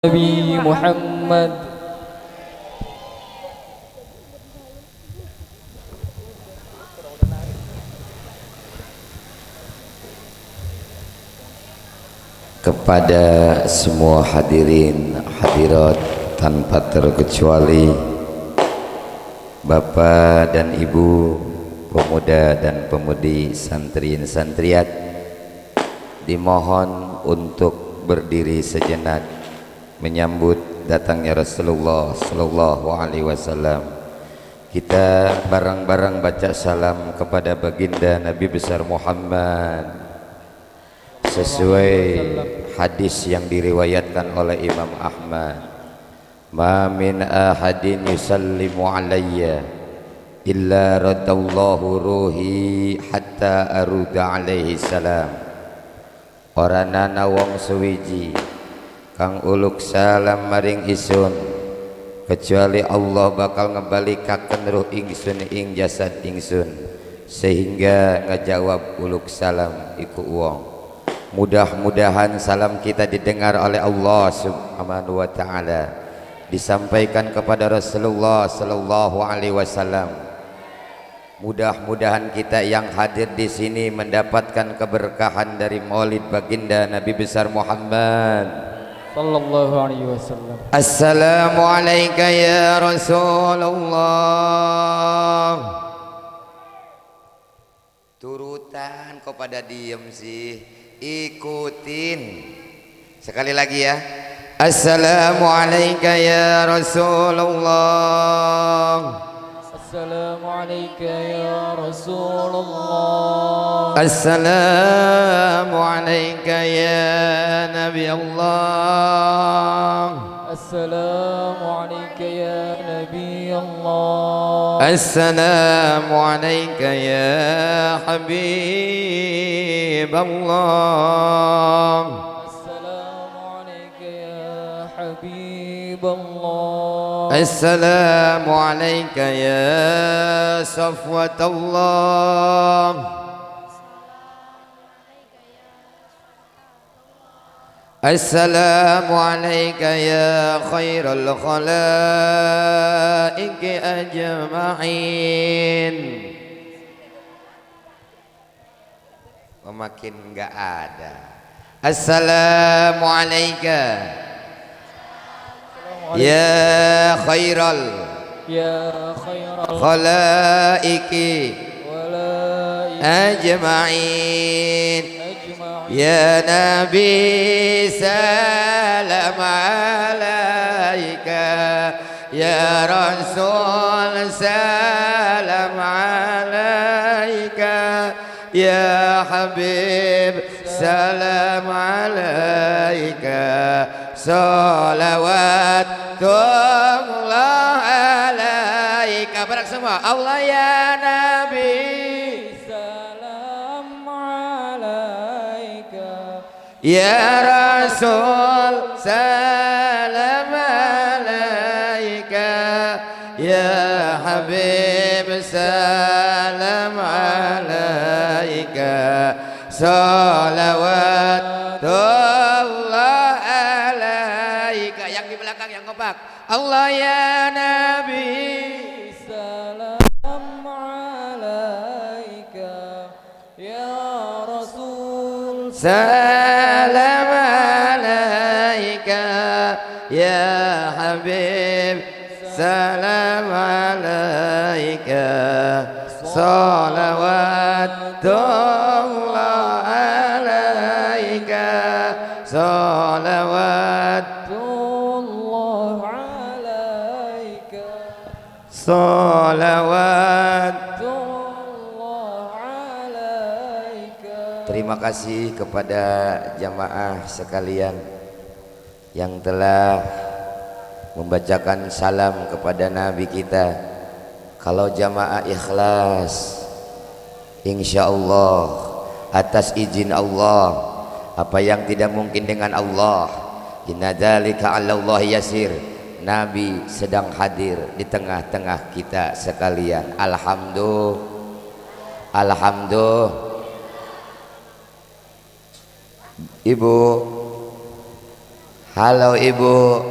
Nabi Muhammad. Kepada semua hadirin hadirat tanpa terkecuali, Bapak dan Ibu, pemuda dan pemudi, santriin santriat, dimohon untuk berdiri sejenak menyambut datangnya Rasulullah Sallallahu Alaihi Wasallam. Kita bareng-bareng baca salam kepada baginda Nabi besar Muhammad sesuai hadis yang diriwayatkan oleh Imam Ahmad. Ma min ahadin yusallimu alayya illa radallahu ruhi hatta aruda alaihi salam. Orana wong suwiji kang uluk salam maring isun, kecuali Allah bakal ngebalikaken ruh ingsun ing jasad ingsun sehingga ngejawab uluk salam iku wong. Mudah-mudahan salam kita didengar oleh Allah Subhanahu wa taala, disampaikan kepada Rasulullah sallallahu alaihi wasallam. Mudah-mudahan kita yang hadir di sini mendapatkan keberkahan dari Maulid baginda Nabi besar Muhammad Sallallahu alaihi wasallam. Assalamu alayka ya Rasulullah. Turutan kok pada diem sih, ikutin sekali lagi ya. Assalamu alayka ya Rasulullah. Assalamu alayka ya Rasulullah. Assalamu alayka ya Nabi Allah. Assalamu alayka ya Nabi Allah. Assalamu alayka ya Habib Allah. Assalamu alayka ya Habib Allah. Assalamu alayka ya Safwat Allah. Assalamu alayka ya khairal khalaiqi ajma'in. Makin enggak ada. Assalamu alayka ya khairal khalaiqi ajma'in. Ya Nabi salam alaika, ya Rasul salam alaika, ya Habib salam alaika, salawatullah alaika. Barang semua Allah ya Nabi ya Rasul salam alaika, ya Habib salam alaika, salawatullah alaika. Yang di belakang yang kompak, Allah ya Nabi salam alaika, ya Rasul salam alaika, ya Habib salam alaika, salawatullah alaika, salawatullah alaika, salawatullah alaika. Terima kasih kepada jamaah sekalian yang telah membacakan salam kepada Nabi kita. Kalau jamaah ikhlas, insya Allah atas izin Allah, apa yang tidak mungkin dengan Allah, inna dzalika 'alallahi yasir. Nabi sedang hadir di tengah-tengah kita sekalian. Alhamdulillah. Ibu Halo Ibu.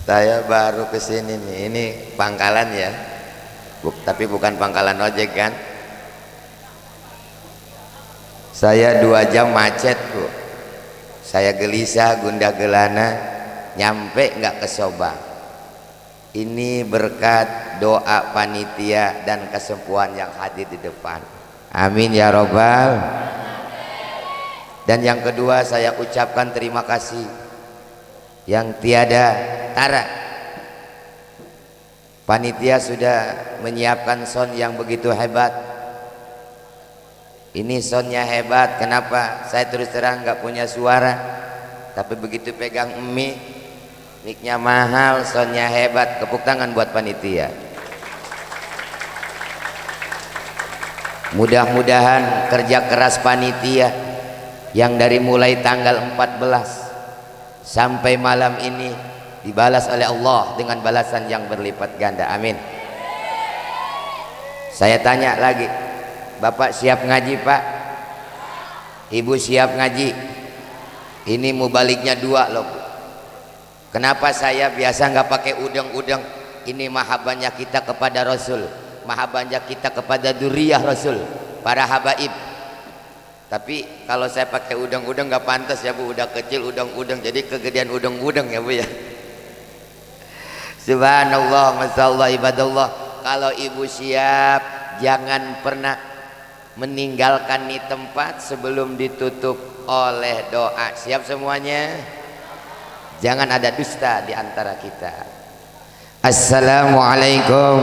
Saya baru kesini nih. Ini pangkalan ya. Tapi bukan pangkalan ojek kan. Saya 2 jam macet Bu. Saya gelisah gundah gelana, nyampe nggak ke Subang. Ini berkat doa panitia dan kesempuhan yang hadir di depan. Amin ya robbal. Dan yang kedua saya ucapkan terima kasih yang tiada tara. Panitia sudah menyiapkan sound yang begitu hebat. Ini soundnya hebat. Kenapa? Saya terus terang nggak punya suara, tapi begitu pegang mic-nya mahal, soundnya hebat. Tepuk tangan buat panitia. Mudah-mudahan kerja keras panitia yang dari mulai tanggal 14 sampai malam ini dibalas oleh Allah dengan balasan yang berlipat ganda. Amin. Saya tanya lagi, Bapak siap ngaji Pak? Ibu siap ngaji? Ini mubaliknya 2 loh Bu. Kenapa saya biasa nggak pakai udeng-udeng? Ini mahabbahnya kita kepada Rasul, mahabbahnya kita kepada dzurriyyah Rasul, para habaib. Tapi kalau saya pakai udeng-udeng nggak pantas ya Bu, udah kecil udeng-udeng, jadi kegedean udeng-udeng ya Bu ya. Subhanallah, masyaallah, ibadallah. Kalau ibu siap, jangan pernah meninggalkan nih tempat sebelum ditutup oleh doa. Siap semuanya? Jangan ada dusta di antara kita. Assalamualaikum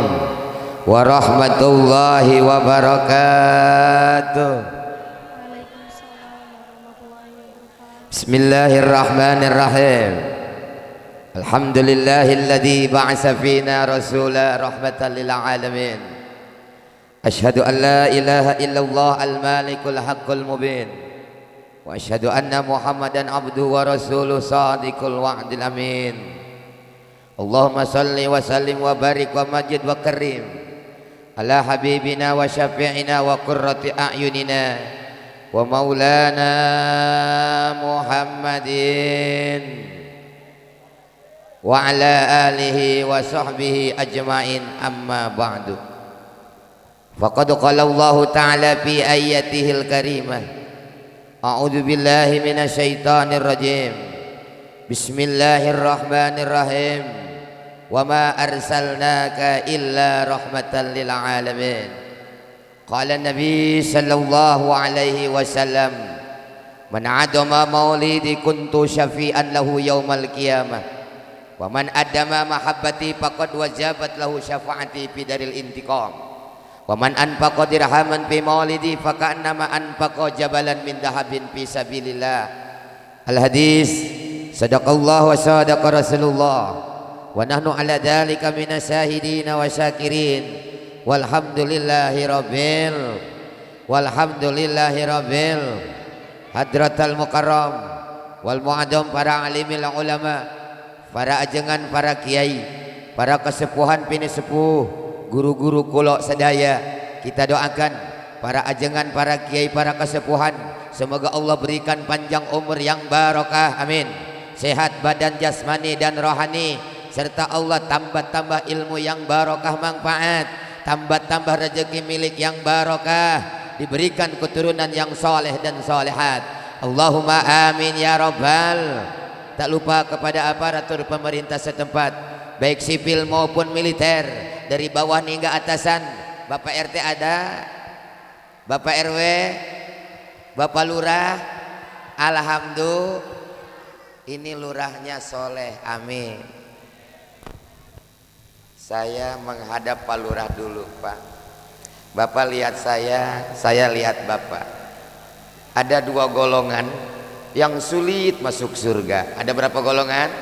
warahmatullahi wabarakatuh. Bismillahirrahmanirrahim. Alhamdulillahilladzi ba'atsa fina rasula rahmatan lil alamin. Asyhadu an la ilaha illallah al-malikul haqqul mubin. Wa asyhadu anna Muhammadan abduhu wa rasuluh shadiqul wa'dil amin. Allahumma salli wa sallim wa barik wa majid wa karim ala habibina wa syafi'ina wa qurrati a'yunina wa maulana Muhammadin wa ala alihi wa sahbihi ajma'in, amma ba'du. Faqad qala Allah ta'ala fi ayatihil karimah, a'udzu billahi minasyaitonir rajim, bismillahirrahmanirrahim, wa ma arsalnaka illa rahmatan lil alamin. Qala Nabi sallallahu alaihi wasallam, man adama maulidi kuntu syafi'an lahu yaumal qiyamah, wa man adama mahabbati faqad wajabat lahu syafaati fi daril intiqam. Wa man anfaqa dirhaman fi maulidi faka'annama anfaqa jabalan min dahabin fi sabilillah. Al hadis, sadaqallahu wa sadaqa rasulullah wa nahnu ala dzalika minas syahidin wa syakirin walhamdulillahi rabbil hadratal mukarram wal mu'adzam, para alimil ulama, para ajengan, para kiai, para kesepuhan pini sepuh, guru-guru kulok sedaya. Kita doakan para ajengan, para kiai, para kesepuhan, semoga Allah berikan panjang umur yang barokah, amin. Sehat badan jasmani dan rohani, serta Allah tambah-tambah ilmu yang barokah manfaat, tambah-tambah rezeki milik yang barokah, diberikan keturunan yang soleh dan solehat. Allahumma amin ya robbal. Tak lupa kepada aparatur pemerintah setempat, baik sipil maupun militer, dari bawah hingga atasan. Bapak RT ada, Bapak RW, Bapak Lurah. Alhamdulillah, ini lurahnya soleh, amin. Saya menghadap Pak Lurah dulu Pak. Bapak lihat saya lihat Bapak. Ada 2 golongan yang sulit masuk surga. Ada berapa golongan?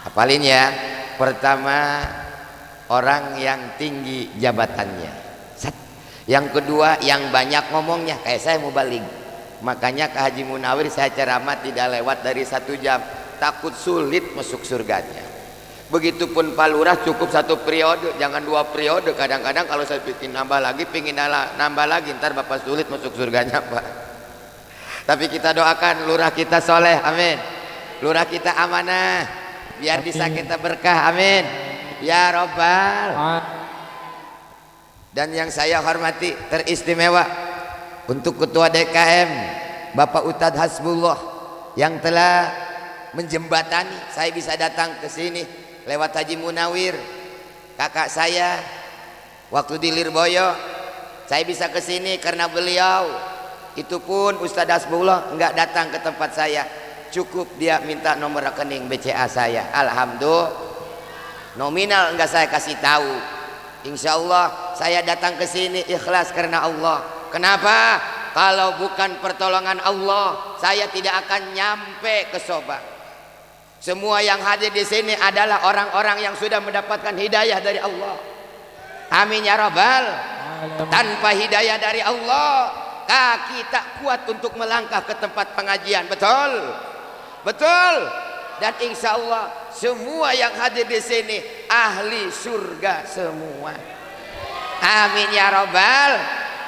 Hafalin ya. Pertama, orang yang tinggi jabatannya. Yang kedua, yang banyak ngomongnya. Kayak saya mau balik. Makanya ke Haji Munawir saya ceramah tidak lewat dari 1 jam. Takut sulit masuk surganya. Begitupun Pak Lurah cukup 1 periode, jangan 2 periode. Kadang-kadang kalau saya bikin nambah lagi, pingin nambah lagi, ntar Bapak sulit masuk surganya Pak. Tapi kita doakan lurah kita soleh, amin. Lurah kita amanah, biar bisa kita berkah, amin. Ya Robbal. Dan yang saya hormati teristimewa untuk Ketua DKM Bapak Ustadz Hasbullah yang telah menjembatani saya bisa datang ke sini lewat Haji Munawir, kakak saya waktu di Lirboyo. Saya bisa ke sini karena beliau. Itu pun Ustadz Hasbullah enggak datang ke tempat saya, cukup dia minta nomor rekening BCA saya. Alhamdulillah, nominal enggak saya kasih tahu. Insya Allah saya datang ke sini ikhlas karena Allah. Kenapa? Kalau bukan pertolongan Allah, saya tidak akan nyampe ke Soba. Semua yang hadir di sini adalah orang-orang yang sudah mendapatkan hidayah dari Allah. Amin ya Rabbal. Tanpa hidayah dari Allah, kaki tak kuat untuk melangkah ke tempat pengajian. Betul? Betul. Dan insya Allah semua yang hadir di sini ahli surga semua. Amin ya Rabbal.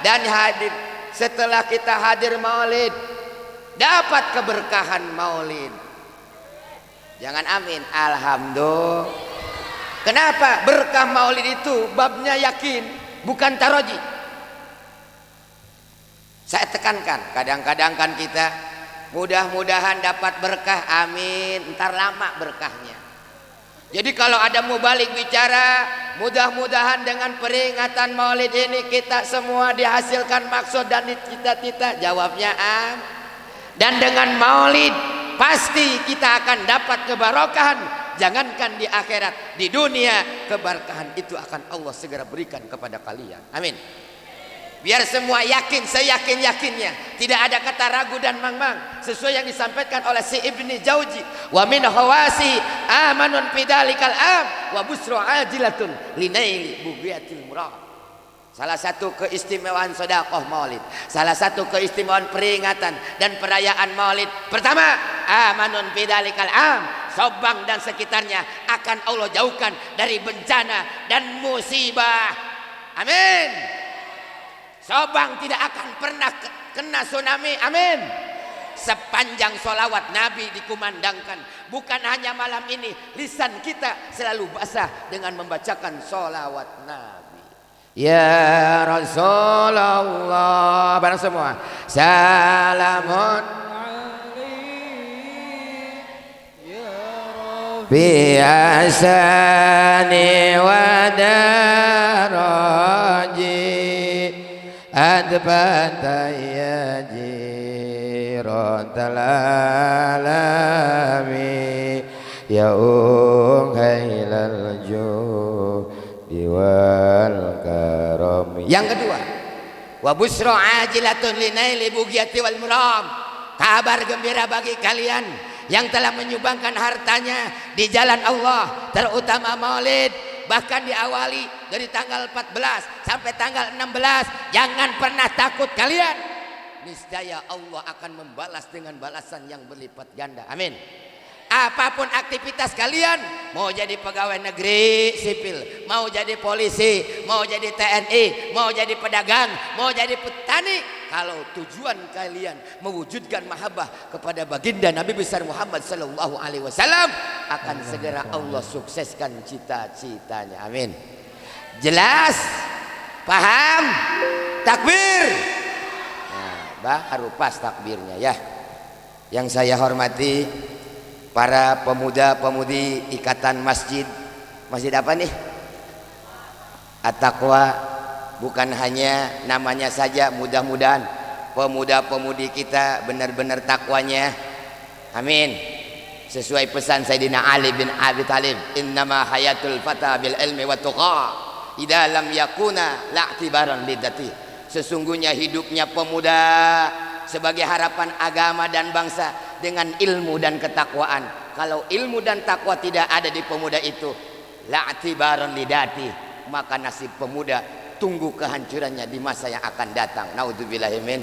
Dan hadir setelah kita hadir maulid, dapat keberkahan maulid. Jangan amin, alhamdulillah. Kenapa? Berkah maulid itu babnya yakin, bukan taroji. Saya tekankan, kadang-kadang kan kita mudah-mudahan dapat berkah, amin, ntar lama berkahnya. Jadi kalau ada mubalik bicara, mudah-mudahan dengan peringatan maulid ini kita semua dihasilkan maksud dan cita-cita. Jawabnya am. Dan dengan maulid pasti kita akan dapat keberkahan. Jangankan di akhirat, di dunia keberkahan itu akan Allah segera berikan kepada kalian. Amin. Biar semua yakin, seyakin-yakinnya, tidak ada kata ragu dan mang-mang, sesuai yang disampaikan oleh si Ibni Jauzi. Wa min hawasi amanun bidalikal am wa busru ajilatun linaili bugiyatil murad. Salah satu keistimewaan sedekah maulid, salah satu keistimewaan peringatan dan perayaan maulid. Pertama, amanun bidalikal am, Subang dan sekitarnya akan Allah jauhkan dari bencana dan musibah. Amin. Subang tidak akan pernah kena tsunami, amin. Sepanjang sholawat Nabi dikumandangkan, bukan hanya malam ini, lisan kita selalu basah dengan membacakan sholawat Nabi. Ya Rasulullah, bareng semua. Salamun bi asani wa daraji adbata ya jiratal alami ya unghailal judi wal karami. Yang kedua, wa busra ajilatun linaili bugiyati wal muram, kabar gembira bagi kalian yang telah menyumbangkan hartanya di jalan Allah, terutama maulid. Bahkan diawali dari tanggal 14 sampai tanggal 16. Jangan pernah takut kalian, niscaya Allah akan membalas dengan balasan yang berlipat ganda. Amin. Apapun aktivitas kalian, mau jadi pegawai negeri sipil, mau jadi polisi, mau jadi TNI, mau jadi pedagang, mau jadi petani, kalau tujuan kalian mewujudkan mahabbah kepada baginda Nabi besar Muhammad sallallahu alaihi wasallam, akan segera Allah sukseskan cita-citanya. Amin. Jelas? Paham? Takbir. Nah, baru pas takbirnya ya. Yang saya hormati para pemuda-pemudi ikatan masjid apa nih? At-Taqwa. Bukan hanya namanya saja, mudah-mudahan pemuda-pemudi kita benar-benar takwanya. Amin. Sesuai pesan Sayyidina Ali bin Abi Thalib, innama hayatul fata bil ilmi wa tuqa idza lam yakuna la'tibaran lidati. Sesungguhnya hidupnya pemuda sebagai harapan agama dan bangsa dengan ilmu dan ketakwaan. Kalau ilmu dan takwa tidak ada di pemuda itu, la'tibaran lidati, maka nasib pemuda tunggu kehancurannya di masa yang akan datang. Naudzubillahi min.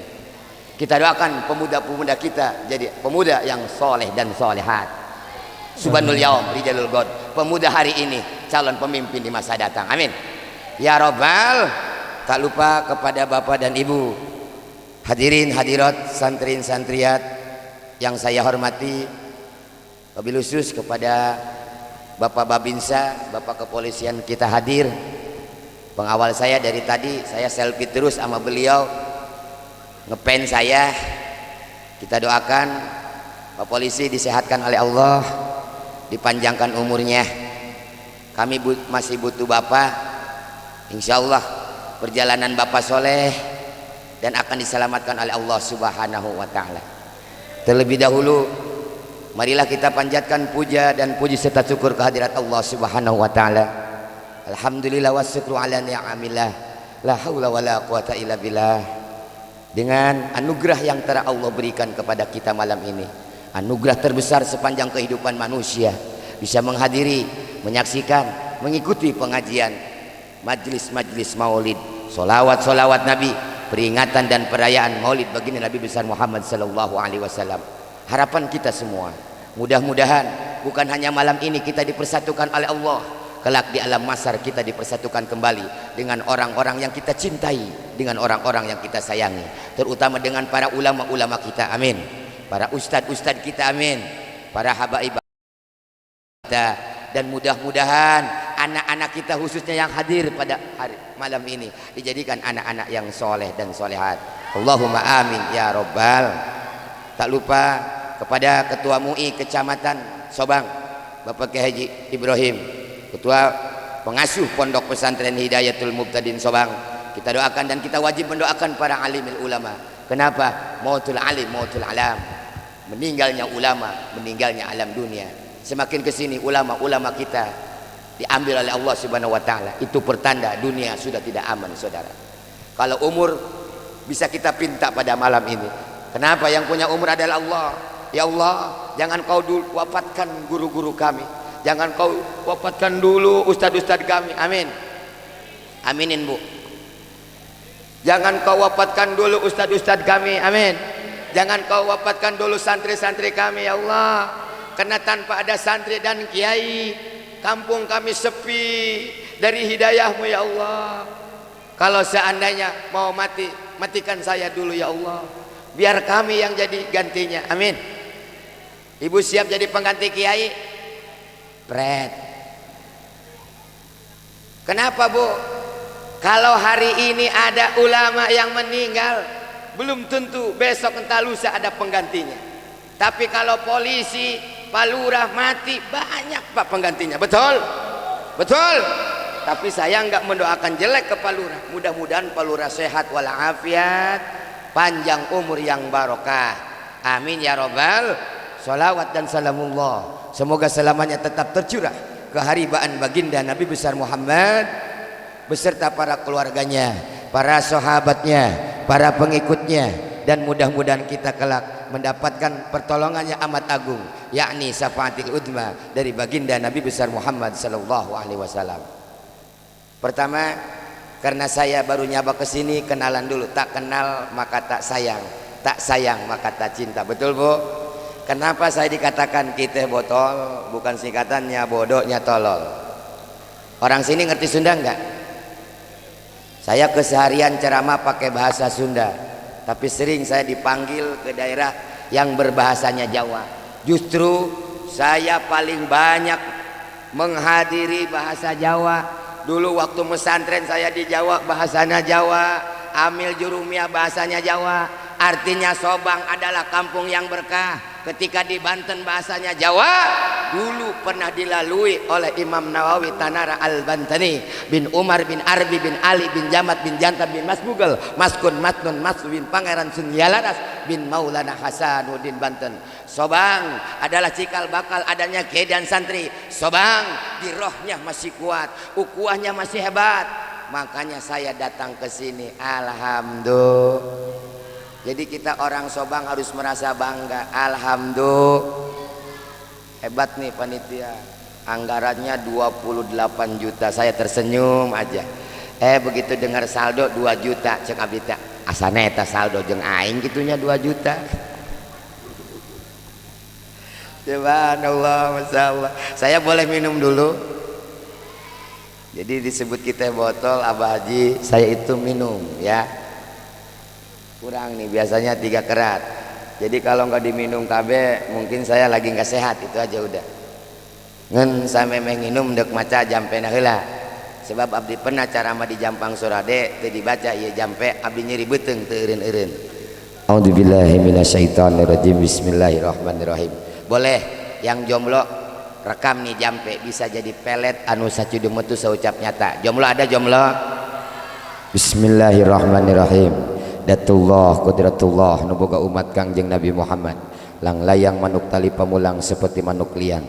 Kita doakan pemuda-pemuda kita jadi pemuda yang soleh dan solehat. Subhanul yaum rijalul god, pemuda hari ini calon pemimpin di masa datang. Amin ya robbal. Tak lupa kepada bapak dan ibu, hadirin hadirat, santrin santriat yang saya hormati, wabil khusus kepada Bapak Babinsa, Bapak Kepolisian kita hadir. Pengawal saya dari tadi, saya selfie terus sama beliau, ngepen saya. Kita doakan Pak Polisi disehatkan oleh Allah, dipanjangkan umurnya. Kami masih butuh Bapak. Insya Allah perjalanan Bapak soleh dan akan diselamatkan oleh Allah Subhanahu wa Ta'ala. Terlebih dahulu, marilah kita panjatkan puja dan puji serta syukur kehadirat Allah Subhanahu wa Ta'ala. Alhamdulillah wa syukru ala ni'amillah, la haula wa la quwata illa billah. Dengan anugerah yang telah Allah berikan kepada kita malam ini, anugerah terbesar sepanjang kehidupan manusia, bisa menghadiri, menyaksikan, mengikuti pengajian, majlis-majlis maulid, solawat-solawat Nabi, peringatan dan perayaan maulid baginda Nabi besar Muhammad sallallahu alaihi wasallam. Harapan kita semua, mudah-mudahan bukan hanya malam ini kita dipersatukan oleh Allah, kelak di alam mahsyar kita dipersatukan kembali dengan orang-orang yang kita cintai, dengan orang-orang yang kita sayangi, terutama dengan para ulama-ulama kita, amin, para ustadz-ustadz kita, amin, para habaib kita, dan mudah-mudahan anak-anak kita khususnya yang hadir pada hari malam ini dijadikan anak-anak yang soleh dan solehat. Allahumma amin ya robbal. Tak lupa kepada Ketua MUI Kecamatan Sobang, Bapak Kiai Haji Ibrahim, Ketua Pengasuh Pondok Pesantren Hidayatul Mubtadin Sobang, kita doakan dan kita wajib mendoakan para alimil ulama. Kenapa? Mautul alim, mautul alam, meninggalnya ulama, meninggalnya alam dunia. Semakin kesini ulama-ulama kita diambil oleh Allah Subhanahu wa Ta'ala, itu pertanda dunia sudah tidak aman, saudara. Kalau umur bisa kita pinta pada malam ini. Kenapa? Yang punya umur adalah Allah. Ya Allah, jangan kau dulu wafatkan guru-guru kami, jangan kau wafatkan dulu ustadz-ustadz kami, amin, aminin Bu. Jangan kau wafatkan dulu ustadz-ustadz kami, amin. Jangan kau wafatkan dulu santri-santri kami, ya Allah. Karena tanpa ada santri dan kiai, kampung kami sepi dari hidayahmu, ya Allah. Kalau seandainya mau mati, matikan saya dulu, ya Allah, biar kami yang jadi gantinya, amin. Ibu siap jadi pengganti kiai? Pret. Kenapa Bu? Kalau hari ini ada ulama yang meninggal, belum tentu besok entah lusa ada penggantinya. Tapi kalau polisi, Pak Lurah mati, banyak Pak penggantinya, betul? Betul. Tapi saya enggak mendoakan jelek ke Pak Lurah. Mudah-mudahan Pak Lurah sehat walafiat, panjang umur yang barokah, amin ya robbal. Salawat dan salamullah, semoga selamanya tetap tercurah keharibaan baginda Nabi besar Muhammad beserta para keluarganya, para sahabatnya, para pengikutnya, dan mudah-mudahan kita kelak mendapatkan pertolongannya amat agung, yakni syafaatil udma dari baginda Nabi besar Muhammad sallallahu alaihi wasallam. Pertama, karena saya baru nyaba ke sini, kenalan dulu. Tak kenal maka tak sayang, tak sayang maka tak cinta. Betul Bu? Kenapa saya dikatakan kita botol? Bukan singkatannya bodohnya tolol. Orang sini ngerti Sunda enggak? Saya keseharian ceramah pakai bahasa Sunda, tapi sering saya dipanggil ke daerah yang berbahasanya Jawa. Justru saya paling banyak menghadiri bahasa Jawa. Dulu waktu pesantren saya di Jawa, bahasanya Jawa. Amil Jurumiyah bahasanya Jawa. Artinya Sobang adalah kampung yang berkah. Ketika di Banten bahasanya Jawa. Dulu pernah dilalui oleh Imam Nawawi Tanara Al-Bantani bin Umar bin Arbi bin Ali bin Jamat bin Jantab bin Masbugel Maskun Matnun Mas bin Pangeran Sunyalaras bin Maulana Hasanuddin Banten. Sobang adalah cikal bakal adanya kiai dan santri. Sobang di rohnya masih kuat, ukuahnya masih hebat. Makanya saya datang ke sini, alhamdulillah. Jadi kita orang Sobang harus merasa bangga. Alhamdulillah. Hebat nih panitia. Anggarannya 28 juta. Saya tersenyum aja. Begitu dengar saldo 2 juta, cek abita. Asana eta saldo jeung aing gitunya 2 juta. Subhanallah, Masya Allah. Saya boleh minum dulu? Jadi disebut kita botol, Abah Haji, saya itu minum ya. Kurang nih, biasanya 3 kerat. Jadi kalau nggak diminum KB, mungkin saya lagi nggak sehat, itu aja udah. Ngen sampai minum dek maca jampe heula. Sebab abdi pernah caramah di Jampang Surade, teu dibaca ieu jampe, abdi nyeri beuteung teu eureun-eureun. A'udzubillahi minasyaitonirrajim. Bismillahirrahmanirrahim. Boleh yang jomblo rekam nih jampe, bisa jadi pelet anu sacudu metu saucap nyata. Jomblo ada jomblo? Bismillahirrahmanirrahim. Datullah qudratullah nu boga umat Kangjeng Nabi Muhammad lang layang manuk tali pamulang seperti manuk liang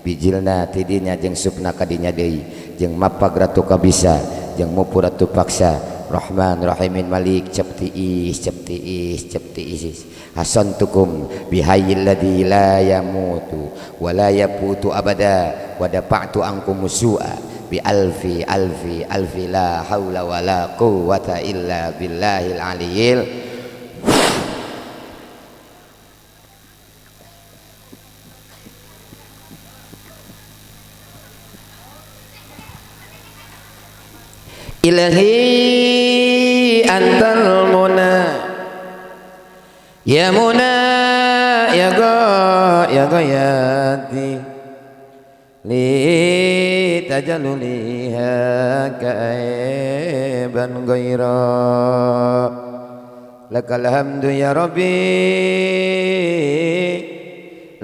bijilna tidinya jeung supna kadinya deui jeung mapagratu kabisa jeung mupuratu paksa Rahman Rahimin Malik ceptiis hasantukum bihayyil ladzi la yamutu wa la yafutu abada wa dafa'tu ankum su'a bi alfi la haula wa la quwwata illa billahil aliyyil ilahi antal muna ya muna ya gayati li tajalluliha kaiban ghaira lakal hamdu ya rabbi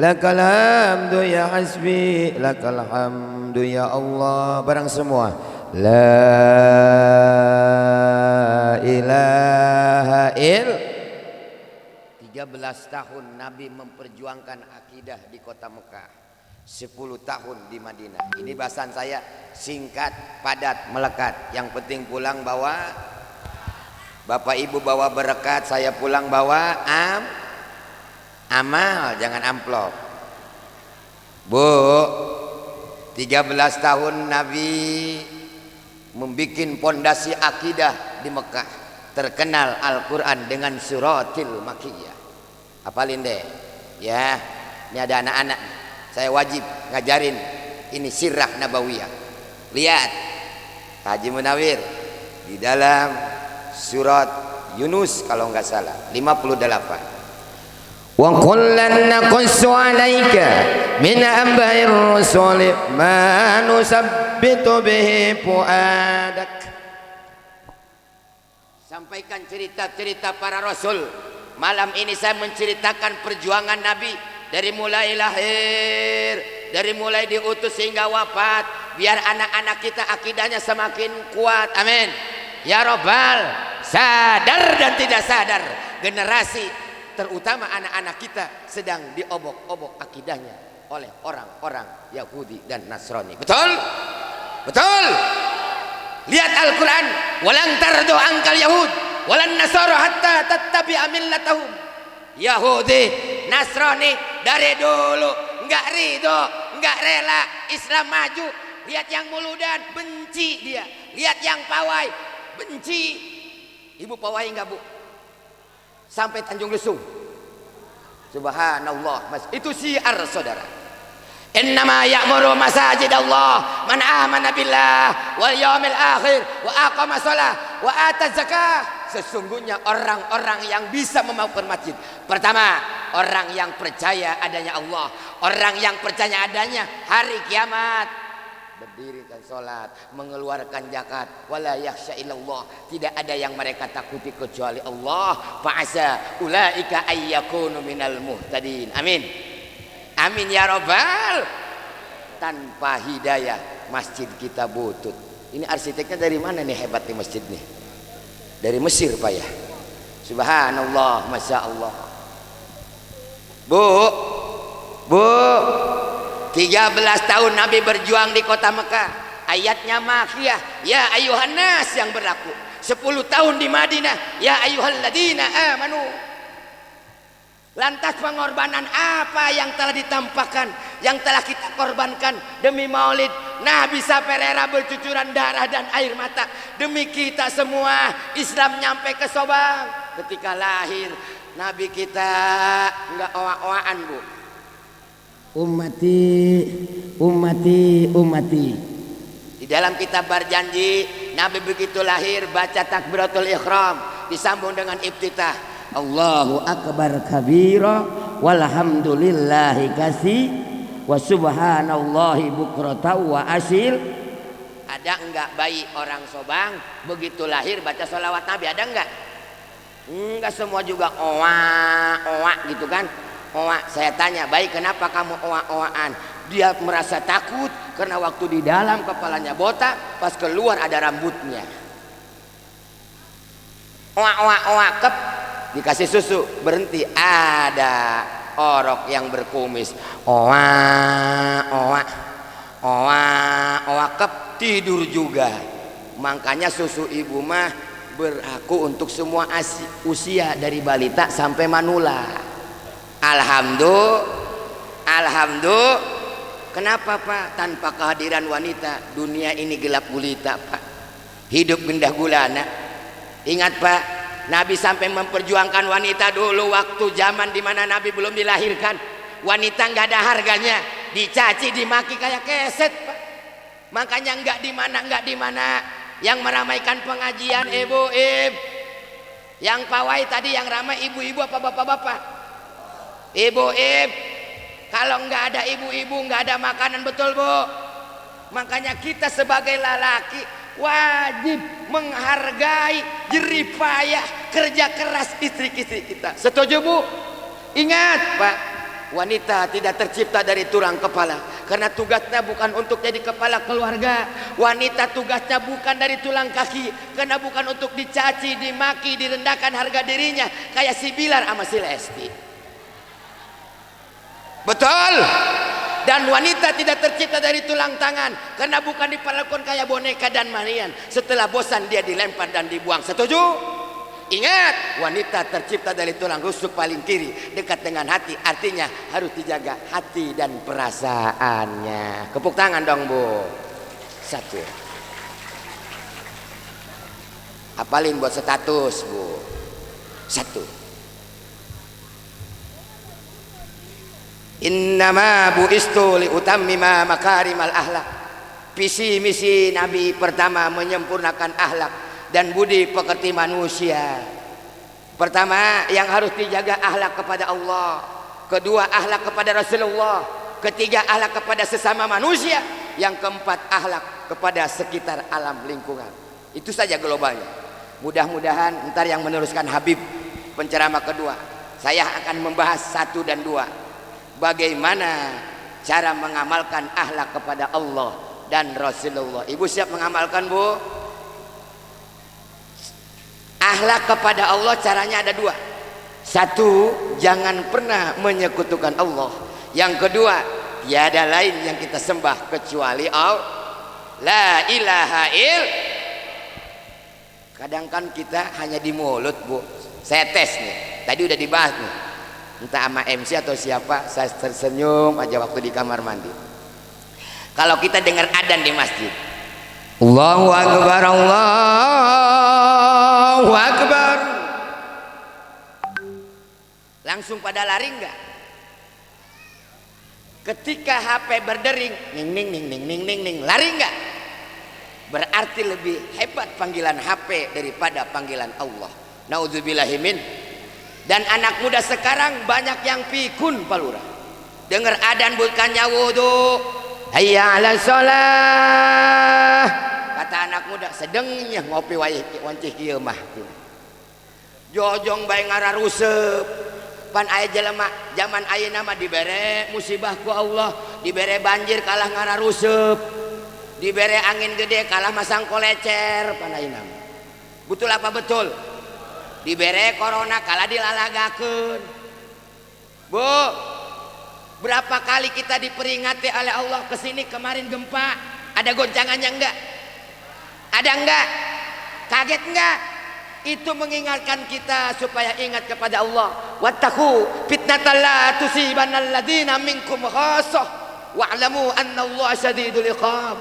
lakal hamdu ya hasbi lakal hamdu ya Allah. Barang semua la ilaha il 13 tahun Nabi memperjuangkan akidah di kota Mekah, 10 tahun di Madinah. Ini bahasan saya singkat, padat, melekat. Yang penting pulang bawa, Bapak Ibu bawa berkat, saya pulang bawa amal, jangan amplop. Bu, 13 tahun Nabi membuat pondasi akidah di Mekah, terkenal Al-Quran dengan suratil makiyah. Hafalin deh ya, ini ada anak-anak, saya wajib ngajarin ini sirah nabawiyah. Lihat Haji Munawir di dalam surat Yunus kalau nggak salah 58. Wa kullan naqussu 'alaika min anba'ir rusuli ma nusabbitu bihi fuadak. Sampaikan cerita-cerita para rasul. Malam ini saya menceritakan perjuangan Nabi dari mulai lahir, dari mulai diutus hingga wafat, biar anak-anak kita akidahnya semakin kuat. Amin ya Rabbal, sadar dan tidak sadar generasi terutama anak-anak kita sedang diobok-obok akidahnya oleh orang-orang Yahudi dan Nasrani. Betul? Betul? Lihat Al-Quran, walang tardu angkal Yahud walan Nasara hatta tattabi'a millatahum. Yahudi, Nasrani dari dulu enggak ridho, enggak rela Islam maju. Lihat yang muludan, benci dia. Lihat yang pawai, benci. Ibu pawai enggak, Bu? Sampai Tanjung Lesung. Subhanallah, Mas. Itu syiar, saudara. Innama ya'muru masajid Allah man amana billah wal yaumil akhir wa aqama shalah wa ata zakah. Sesungguhnya orang-orang yang bisa membangun masjid, pertama orang yang percaya adanya Allah, orang yang percaya adanya hari kiamat, berdirikan sholat, mengeluarkan zakat, wala yakhsha illallah, tidak ada yang mereka takuti kecuali Allah. Fa'asa ulaika ayyakunu minal muhtadin. Amin. Amin ya Rabbal. Tanpa hidayah masjid kita butut. Ini arsiteknya dari mana nih, hebat nih masjid nih? Dari Mesir Pak ya. Subhanallah, Masya Allah. Bu 13 tahun Nabi berjuang di kota Mekah. Ayatnya makiyah, ya ayuhan nas yang berlaku. 10 tahun di Madinah, ya ayyuhalladzina amanu. Lantas pengorbanan apa yang telah ditampakkan, yang telah kita korbankan demi maulid Nabi sampai rela bercucuran darah dan air mata demi kita semua. Islam nyampe ke Sobang. Ketika lahir Nabi kita enggak oa-oaan, Bu. Ummati, ummati, ummati. Di dalam kitab berjanji, Nabi begitu lahir baca takbiratul ihram disambung dengan iftitah. Allahu akbar kabira walhamdulillahi kasih wa subhanallahi bukrata wa asil. Ada enggak bayi orang Sobang begitu lahir baca sholawat Nabi? Ada enggak? Enggak semua juga owa gitu kan. Owa. Saya tanya, bayi kenapa kamu owa-owaan? Dia merasa takut karena waktu di dalam kepalanya botak, pas keluar ada rambutnya. Owa kep, dikasih susu berhenti, ada orok yang berkumis. Owa kep, tidur juga. Makanya susu ibu mah berlaku untuk semua usia dari balita sampai manula. Alhamdulillah. Kenapa Pak? Tanpa kehadiran wanita dunia ini gelap gulita Pak. Hidup gendah gulana. Ingat Pak, Nabi sampai memperjuangkan wanita dulu waktu zaman dimana Nabi belum dilahirkan. Wanita nggak ada harganya, dicaci dimaki kayak keset Pak. Makanya nggak di mana yang meramaikan pengajian ibu-ibu, yang pawai tadi yang ramai ibu-ibu apa bapak-bapak? Ibu-ibu. Kalau nggak ada ibu-ibu nggak ada makanan, betul Bu? Makanya kita sebagai lelaki wajib menghargai jerih payah kerja keras istri-istri kita. Setuju Bu? Ingat Pak, wanita tidak tercipta dari tulang kepala, karena tugasnya bukan untuk jadi kepala keluarga. Wanita tugasnya bukan dari tulang kaki, karena bukan untuk dicaci, dimaki, direndahkan harga dirinya kayak si Bilar sama si Lesti. Betul. Dan wanita tidak tercipta dari tulang tangan, karena bukan diperlakukan kayak boneka dan mainan. Setelah bosan dia dilempar dan dibuang. Setuju? Ingat, wanita tercipta dari tulang rusuk paling kiri dekat dengan hati, artinya harus dijaga hati dan perasaannya. Kepuk tangan dong Bu. Satu. Apalin buat status Bu. Satu. Innama bu'istu liutammima makarimal akhlak. Visi misi Nabi pertama menyempurnakan akhlak dan budi pekerti manusia. Pertama yang harus dijaga akhlak kepada Allah, kedua akhlak kepada Rasulullah, ketiga akhlak kepada sesama manusia, yang keempat akhlak kepada sekitar alam lingkungan. Itu saja globalnya. Mudah-mudahan ntar yang meneruskan Habib penceramah kedua, saya akan membahas 1 dan 2. Bagaimana cara mengamalkan akhlak kepada Allah dan Rasulullah. Ibu siap mengamalkan Bu? Akhlak kepada Allah caranya ada 2. 1, jangan pernah menyekutukan Allah. Yang kedua, tiada lain yang kita sembah kecuali Allah. La ilaha illallah. Kadang kan kita hanya di mulut Bu. Saya tes nih, tadi udah dibahas nih, entah sama MC atau siapa, saya tersenyum aja waktu di kamar mandi. Kalau kita dengar adzan di masjid, Allahu Akbar, Allahu Akbar, langsung pada lari enggak? Ketika HP berdering, ning ning ning ning ning ning ning, lari enggak? Berarti lebih hebat panggilan HP daripada panggilan Allah. Naudzubillahimin. Dan anak muda sekarang banyak yang pikun Pak Lurah. Dengar adzan bukannya wudu, hayya 'alas shalah. Kata anak muda, sedengnya ngopi wancih kieu mah. Jojong bae ngararusseup. Pan aya jelema zaman ayeuna mah dibere musibah ku Allah, dibere banjir kalah ngararusseup, dibere angin gede kalah masang kolecer pan ayeuna. Betul apa betul? Dibere corona kalah dilalagakeun. Bu, berapa kali kita diperingati oleh Allah kesini kemarin gempa, ada goncangannya enggak? Ada enggak? Kaget enggak? Itu mengingatkan kita supaya ingat kepada Allah. Wattaqu fitnatan la tusibanal ladzina minkum khassah wa'lamu annallaha syadidul iqab.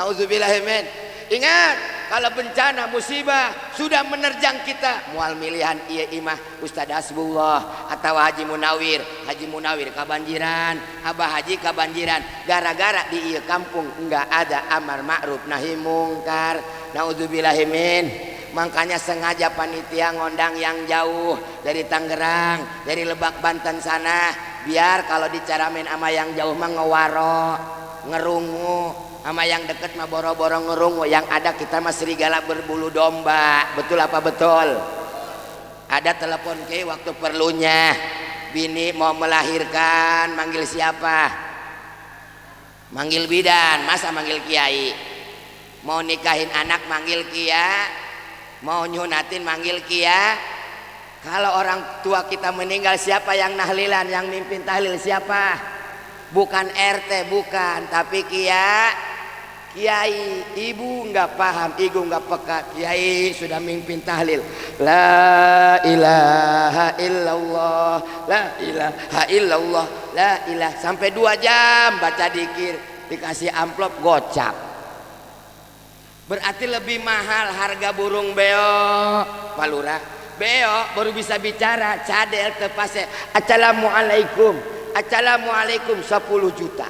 Nauzubillahi min. Ingat, kalau bencana musibah sudah menerjang kita, mual milihan iya imah Ustaz Hasbullah atau Haji Munawir. Haji Munawir kebanjiran, Abah Haji kebanjiran, gara-gara di iya kampung enggak ada amar ma'ruf nahi mungkar. Naudzubillahimin. Makanya sengaja panitia ngondang yang jauh dari Tangerang, dari Lebak Banten sana, biar kalau dicaramin sama yang jauh mah ngewaro, ngerungu, sama yang deket mah boro-boro ngerungu. Yang ada kita mah serigala berbulu domba. Betul apa betul? Ada telepon ke waktu perlunya, bini mau melahirkan, manggil siapa? Manggil bidan, masa manggil kiai? Mau nikahin anak manggil kia, mau nyunatin manggil kia. Kalau orang tua kita meninggal siapa yang nahlilan, yang mimpin tahlil siapa? Bukan RT, bukan, tapi kiai. Ibu nggak paham, ibu nggak peka, kiai sudah mimpin tahlil. La ilaha illallah, la ilaha illallah, la ilaha, sampai 2 jam baca dikir, dikasih amplop gocap. Berarti lebih mahal harga burung beo, Pak Lurah. Beo baru bisa bicara, cadel tepase. Assalamualaikum, assalamualaikum 10 juta.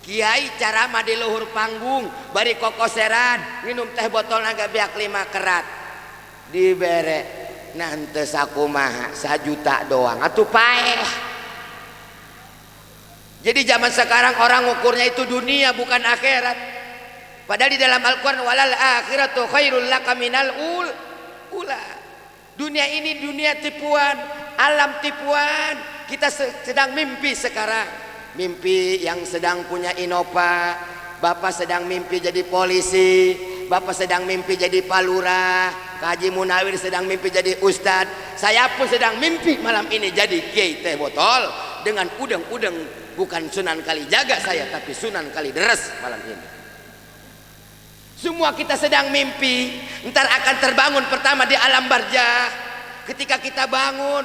Kiai caramah di luhur panggung, bari kokoseran, minum teh botol naga biak 5 kerat. Dibere, nanti sakumaha 1 juta doang. Atuh paeh. Jadi zaman sekarang orang ukurnya itu dunia bukan akhirat. Padahal di dalam Al-Quran walal akhiratu khairul laka minal ula. Dunia ini dunia tipuan, alam tipuan. Kita sedang mimpi sekarang. Mimpi yang sedang punya Innova. Bapak sedang mimpi jadi polisi. Bapak sedang mimpi jadi Pak Lurah. Haji Munawir sedang mimpi jadi ustadz. Saya pun sedang mimpi malam ini jadi kiai teh botol dengan udeng-udeng. Bukan Sunan Kalijaga saya, tapi Sunan Kalideres malam ini. Semua kita sedang mimpi. Ntar akan terbangun pertama di alam barzah. Ketika kita bangun,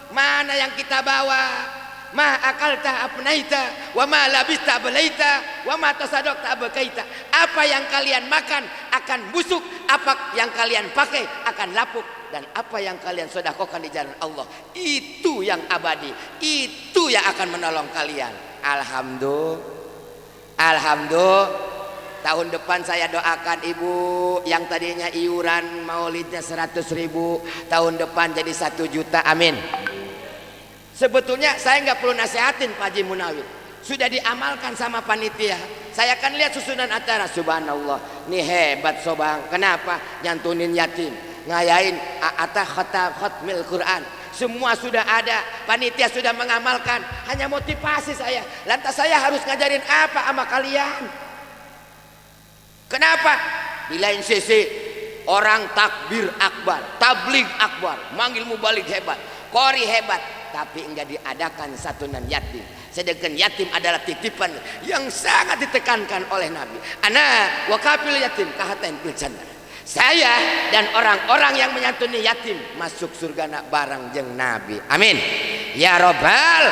mana yang kita bawa? Ma akalta apnaita, wa ma labista belaita, wa ma tasadaqta abkaita. Apa yang kalian makan akan busuk, apa yang kalian pakai akan lapuk, dan apa yang kalian sedekahkan di jalan Allah itu yang abadi, itu yang akan menolong kalian. Alhamdulillah. Tahun depan saya doakan ibu yang tadinya iuran maulidnya 100.000, tahun depan jadi 1 juta, amin. Sebetulnya saya nggak perlu nasihatin Pak Haji Munawir, sudah diamalkan sama panitia. Saya kan lihat susunan acara, subhanallah, nih hebat sobang. Kenapa? Nyantunin yatim, ngayain khatmil Quran, semua sudah ada, panitia sudah mengamalkan. Hanya motivasi saya, lantas saya harus ngajarin apa sama kalian? Kenapa? Di lain sisi orang takbir akbar, tabligh akbar, manggil mubalik hebat, qori hebat, tapi enggak diadakan santunan yatim. Sedangkan yatim adalah titipan yang sangat ditekankan oleh Nabi. Ana wa kafil yatim kahatain fil jannah. Saya dan orang-orang yang menyantuni yatim masuk surga nak bareng jeung Nabi. Amin. Ya Rabbal.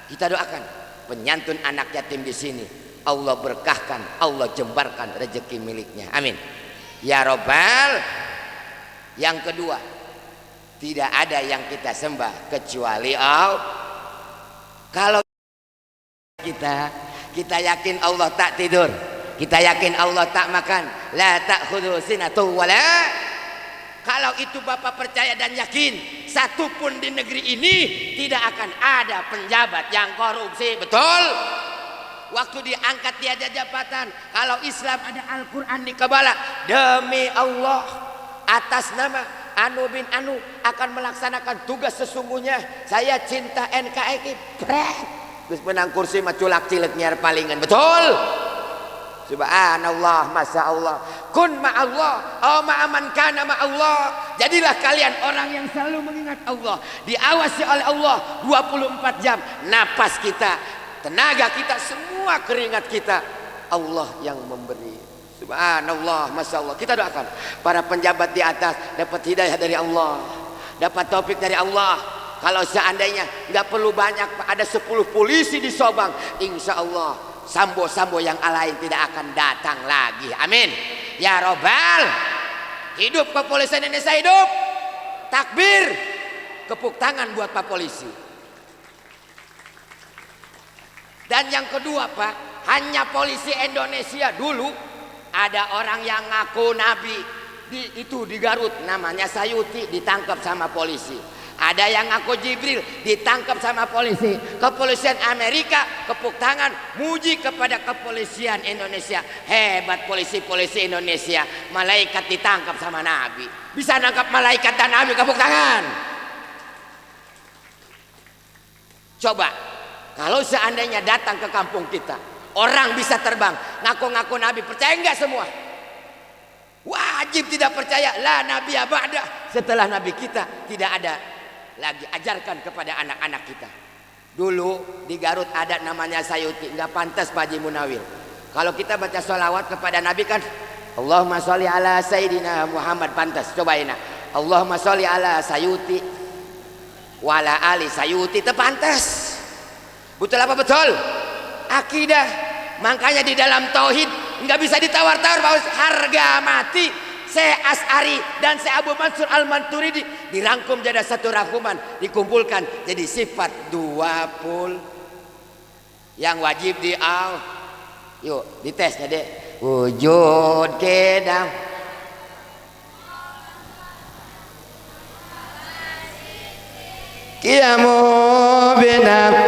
Kita doakan penyantun anak yatim di sini. Allah berkahkan, Allah jembarkan rezeki miliknya, amin. Ya Rabbal. Yang kedua, tidak ada yang kita sembah kecuali Allah. Kalau kita yakin Allah tak tidur, kita yakin Allah tak makan, la ta'khudhu sinatun wala. Kalau itu Bapak percaya dan yakin, satupun di negeri ini tidak akan ada penjabat yang korupsi, betul? Waktu diangkat tiada jabatan, kalau Islam ada Al-Quran di kepala, demi Allah atas nama Anu bin Anu akan melaksanakan tugas sesungguhnya. Saya cinta NKRI, terus menang kursi maculak cilik nyiar palingan, betul? Subhanallah, masya Allah. Kun ma'allah, oh ma'aman kana ma'allah. Jadilah kalian orang yang selalu mengingat Allah, diawasi oleh Allah 24 jam. Napas kita, tenaga kita, semua keringat kita, Allah yang memberi. Subhanallah, masya Allah. Kita doakan para penjabat di atas dapat hidayah dari Allah, dapat taufik dari Allah. Kalau seandainya nggak perlu banyak, ada 10 polisi di Subang, insya Allah sambo-sambo yang lain tidak akan datang lagi, amin. Ya Robbal, hidup kepolisian Indonesia, hidup. Takbir. Tepuk tangan buat Pak Polisi. Dan yang kedua Pak, hanya polisi Indonesia dulu ada orang yang ngaku nabi itu di Garut, namanya Sayuti, ditangkap sama polisi. Ada yang ngaku Jibril, ditangkap sama polisi. Kepolisian Amerika tepuk tangan muji kepada kepolisian Indonesia. Hebat polisi-polisi Indonesia. Malaikat ditangkap sama nabi. Bisa nangkap malaikat dan nabi, tepuk tangan. Coba kalau seandainya datang ke kampung kita, orang bisa terbang ngaku-ngaku nabi, percaya enggak semua? Wajib tidak percaya. La nabi ba'da, setelah nabi kita tidak ada lagi. Ajarkan kepada anak-anak kita. Dulu di Garut ada namanya Sayuti, enggak pantas Pak Haji Munawir. Kalau kita baca sholawat kepada nabi kan Allahumma sholli ala Sayyidina Muhammad, pantas. Cobain. Allahumma sholli ala Sayuti wala ali Sayuti, itu pantas. Betul apa betul? Akidah. Makanya di dalam tauhid nggak bisa ditawar-tawar, bahwa harga mati. Saya As'ari dan saya Abu Mansur Al-Maturidi dirangkum jadi satu rangkuman, dikumpulkan jadi sifat 20 yang wajib yuk ditesnya deh. Wujud kedam, qiyamu binab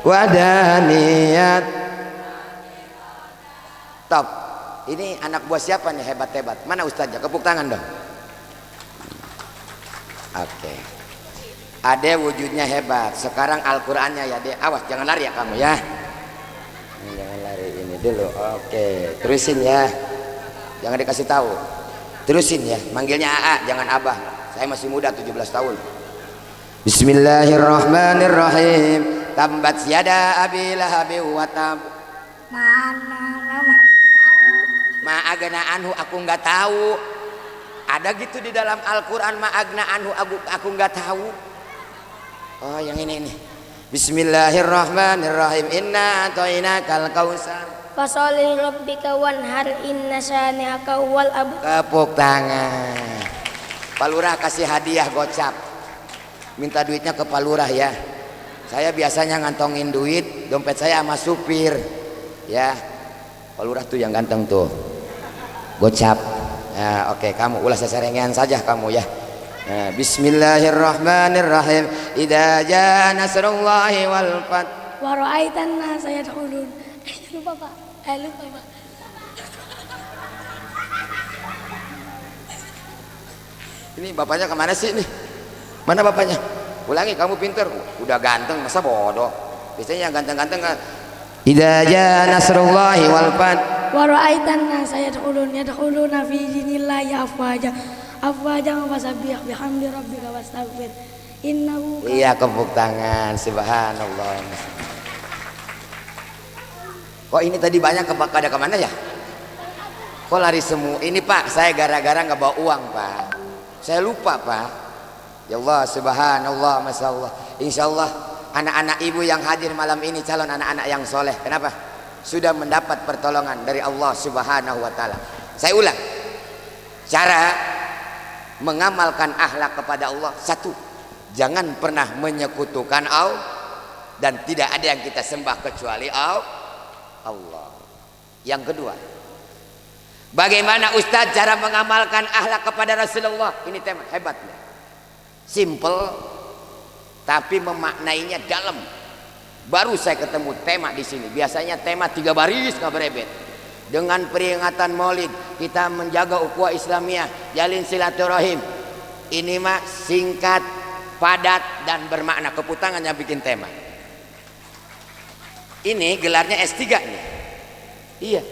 wadaniyat. Top. Ini anak buah siapa nih hebat-hebat? Mana ustaznya? Tepuk tangan dong. Oke. Ade wujudnya hebat. Sekarang Al-Qur'annya ya, Dek. Awas jangan lari ya kamu ya. Jangan lari, ini dulu. Oke, terusin ya. Jangan dikasih tahu. Terusin ya. Manggilnya AA, jangan Abah. Saya masih muda, 17 tahun. Bismillahirrahmanirrahim. Tambat yada abi lahabi wa tab. Ma'agna anhu, aku nggak tahu. Ada gitu di dalam Al-Quran, ma'agna anhu, aku nggak tahu. Oh yang ini. Bismillahirrahmanirrahim. Inna atoinakal kausar. Fasolli rabbika wanhar inna syani'aka wal abtar. Tepuk tangan. Pak Lurah kasih hadiah gocap. Minta duitnya ke Pak Lurah ya. Saya biasanya ngantongin duit, dompet saya sama supir. Ya, Pak Lurah tuh yang ganteng tuh. Gocap. Nah, oke, kamu ulah seserengan saja kamu ya. Nah, Bismillahirrahmanirrahim. Idza jaa nasrullahi wal fath. Wa ra'aitan nasa yadkhulun. Lupa Pak. Lupa Pak. Ini bapaknya kemana sih nih? Mana bapaknya? Ulangi, kamu pinter. Udah ganteng, masa bodoh? Biasanya yang ganteng-ganteng kan. Idza jaa nasrullahi wal fath. Wa ra'aitan nasa yadkhuluna fi dinillahi afwaja. Afwaja fasabbih bihamdi rabbika wastaghfir. Innahu. Iya, tepuk tangan. Subhanallah. Kok ini tadi banyak pada kemana ya? Kok lari semua? Ini Pak, saya gara-gara nggak bawa uang Pak. Saya lupa Pak. Ya Allah, subhanallah, masya Allah. Insya Allah anak-anak ibu yang hadir malam ini calon anak-anak yang soleh. Kenapa? Sudah mendapat pertolongan dari Allah subhanahu wa ta'ala. Saya ulang. Cara mengamalkan akhlak kepada Allah. Satu, jangan pernah menyekutukan Allah. Dan tidak ada yang kita sembah kecuali Allah. Yang kedua, bagaimana Ustadz cara mengamalkan akhlak kepada Rasulullah? Ini tema hebatnya. Simple tapi memaknainya dalam. Baru saya ketemu tema di sini. Biasanya tema 3 baris nggak berebet. Dengan peringatan Maulid kita menjaga ukhuwah Islamiyah, jalin silaturahim. Ini mah singkat, padat dan bermakna. Keputangan yang bikin tema. Ini gelarnya S3 nih. Iya.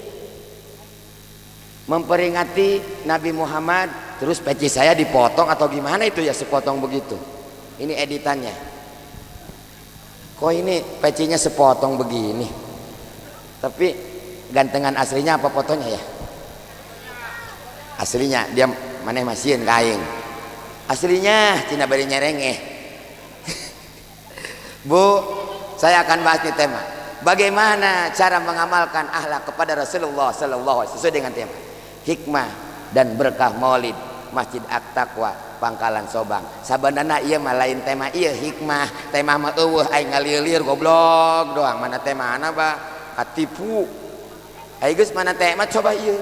Memperingati Nabi Muhammad. Terus peci saya dipotong atau gimana itu ya, sepotong begitu. Ini editannya. Kok ini pecinya sepotong begini? Tapi gantengan aslinya apa fotonya ya? Aslinya dia mana masihin kain. Aslinya Cina bari nyerengeh. Bu, saya akan bahas nih tema. Bagaimana cara mengamalkan akhlak kepada Rasulullah sallallahu alaihi wasallam sesuai dengan tema. hikmah dan berkah maulid Masjid At-Taqwa Pangkalan Sobang. Sabanana ieu mah lain tema ieu hikmah, tema mah eueuh aing ngalilir goblok doang. Mana temana ba atipu ai geus mana tema coba ieu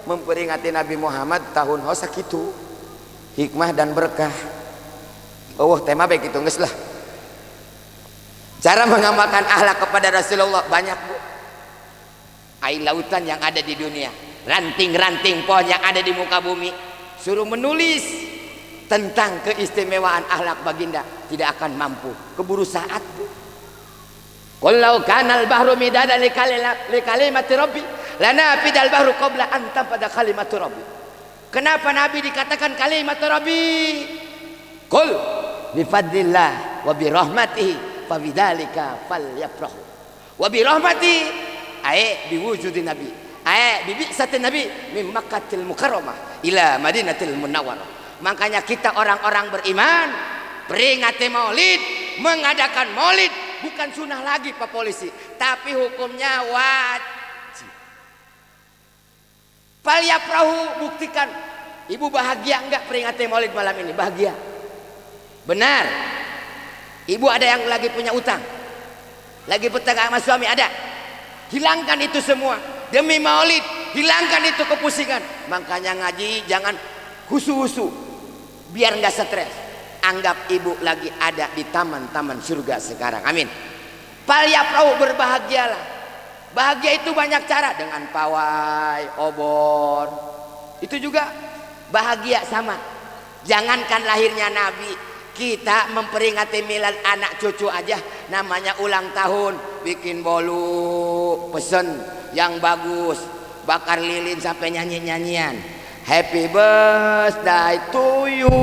memperingati Nabi Muhammad tahun hosa kitu hikmah dan berkah. Tema baik itu geus lah. Cara mengamalkan akhlak kepada Rasulullah banyak bu. Air lautan yang ada di dunia, ranting-ranting pohon yang ada di muka bumi, suruh menulis tentang keistimewaan akhlak baginda, tidak akan mampu, keburu saat bu. Qul law kana al-bahru midadan li kalimati rabbi lanafidal bahru qabla an tanfada kalimatu rabbi. Kenapa Nabi dikatakan kalimat rabbi? Qul bi fadlillah wa bi rahmatihi fa bidzalika falyafrahu. Wa bi rahmatihi ay bi wujudin nabi. Ay bi bi'satin nabi min Makkahil Mukarramah ila Madinatil Munawwarah. Makanya kita orang-orang beriman peringati Maulid, mengadakan Maulid bukan sunnah lagi Pak Polisi, tapi hukumnya wajib. Falyafrahu, buktikan. Ibu bahagia enggak peringati Maulid malam ini? Bahagia. Benar. Ibu ada yang lagi punya utang, lagi bertengkar sama suami, ada. Hilangkan itu semua demi Maulid, hilangkan itu kepusingan. Makanya ngaji jangan husu-husu, biar nggak stres. Anggap ibu lagi ada di taman-taman surga sekarang. Amin. Falyafrahu, berbahagialah. Bahagia itu banyak cara, dengan pawai, obor. Itu juga bahagia sama. Jangankan lahirnya Nabi, kita memperingati milad anak cucu aja namanya ulang tahun, bikin bolu, pesen yang bagus, bakar lilin sampai nyanyi-nyanyian. Happy birthday to you,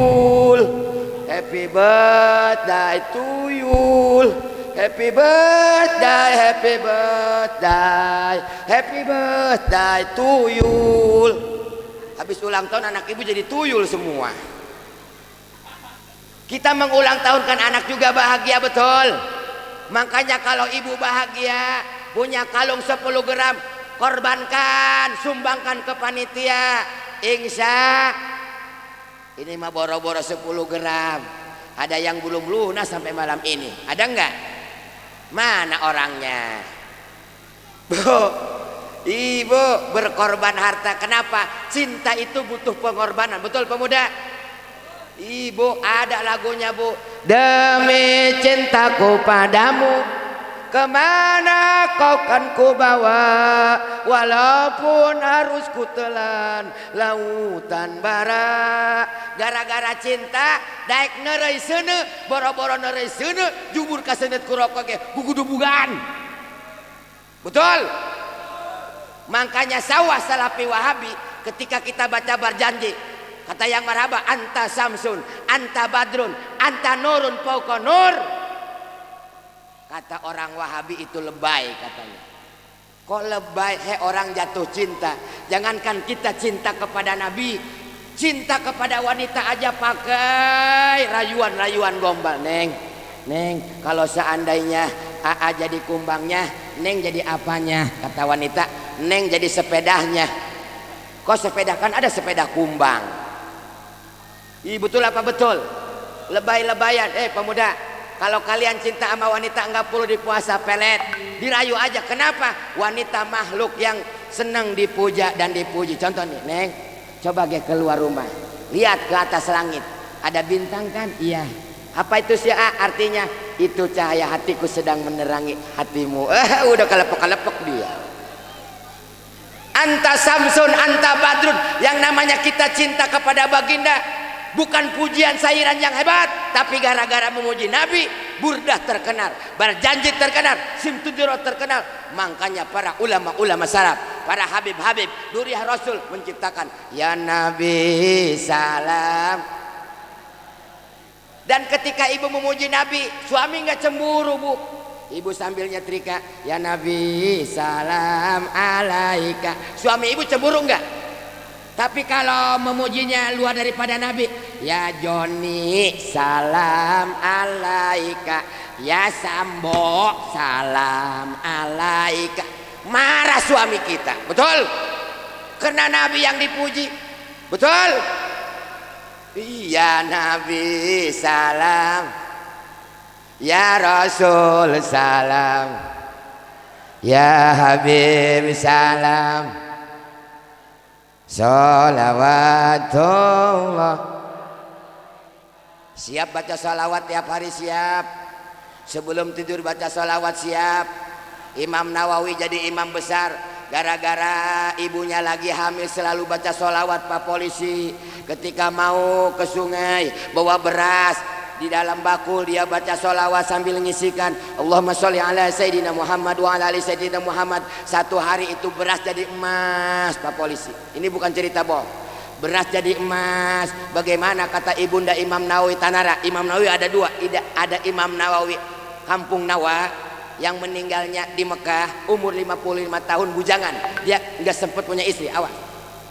happy birthday to you, happy birthday, happy birthday, happy birthday to you. Habis ulang tahun anak ibu jadi tuyul semua. Kita mengulang tahunkan anak juga bahagia betul. Makanya kalau ibu bahagia, punya kalung 10 gram, korbankan, sumbangkan ke panitia. Insya ini mah boro-boro 10 gram. Ada yang belum lunas sampai malam ini. Ada enggak? Mana orangnya? Bu, ibu berkorban harta. Kenapa? Cinta itu butuh pengorbanan. Betul pemuda? Ibu ada lagunya bu. Demi cintaku padamu, kemana kau kan ku bawa, walaupun harus ku telan lautan bara. Gara-gara cinta daek nerei seuneu, boro-boro nerei seuneu, jubur ka seuneut ku rokok ge gugudubugan. Betul? Makanya sawah salafi Wahabi ketika kita baca berjanji, kata yang marhaba, anta samsun, anta badrun, anta nurun fauqa nur. Kata orang Wahabi itu lebay katanya. Kok lebay? Orang jatuh cinta. Jangankan kita cinta kepada Nabi, cinta kepada wanita aja pakai rayuan-rayuan gombal. Neng, Neng, kalau seandainya AA jadi kumbangnya, Neng jadi apanya? Kata wanita, Neng jadi sepedanya. Kok sepeda? Kan ada sepeda kumbang. Betul apa betul? Lebay-lebayan. Pemuda, kalau kalian cinta sama wanita enggak perlu dipuasa pelet, dirayu aja. Kenapa? Wanita makhluk yang senang dipuja dan dipuji. Contoh nih, Neng, coba ge keluar rumah, lihat ke atas langit, ada bintang kan? Iya. Apa itu sih? Artinya itu cahaya hatiku sedang menerangi hatimu. Udah kelepek-kelepek dia. Anta samsun, anta badrun. Yang namanya kita cinta kepada baginda bukan pujian sairan yang hebat, tapi gara-gara memuji Nabi, burdah terkenal, berjanji terkenal, simtudiro terkenal. Makanya para ulama-ulama salaf, para habib-habib, duriah Rasul menciptakan ya Nabi salam. Dan ketika ibu memuji Nabi, suami nggak cemburu bu. Ibu sambil nyetrika ya Nabi salam alaika. Suami ibu cemburu nggak? Tapi kalau memujinya luar daripada Nabi, ya Joni salam alaika, ya Sambo salam alaika, marah suami kita. Betul? Karena Nabi yang dipuji. Betul? Ya Nabi salam, ya Rasul salam, ya Habib salam, salawatullah. Siap baca salawat tiap hari, siap. Sebelum tidur baca salawat, siap. Imam Nawawi jadi imam besar gara-gara ibunya lagi hamil selalu baca salawat. Pak polisi ketika mau ke sungai bawa beras, di dalam bakul dia baca salawat sambil ngisikan Allahumma sholli ala Sayyidina Muhammad wa ala ali Sayyidina Muhammad. Satu hari itu beras jadi emas, Pak polisi. Ini bukan cerita bohong. Beras jadi emas. Bagaimana kata ibunda Imam Nawawi Tanara? Imam Nawawi ada dua. Ada Imam Nawawi Kampung Nawa yang meninggalnya di Mekah umur 55 tahun bujangan. Dia nggak sempat punya istri, awas.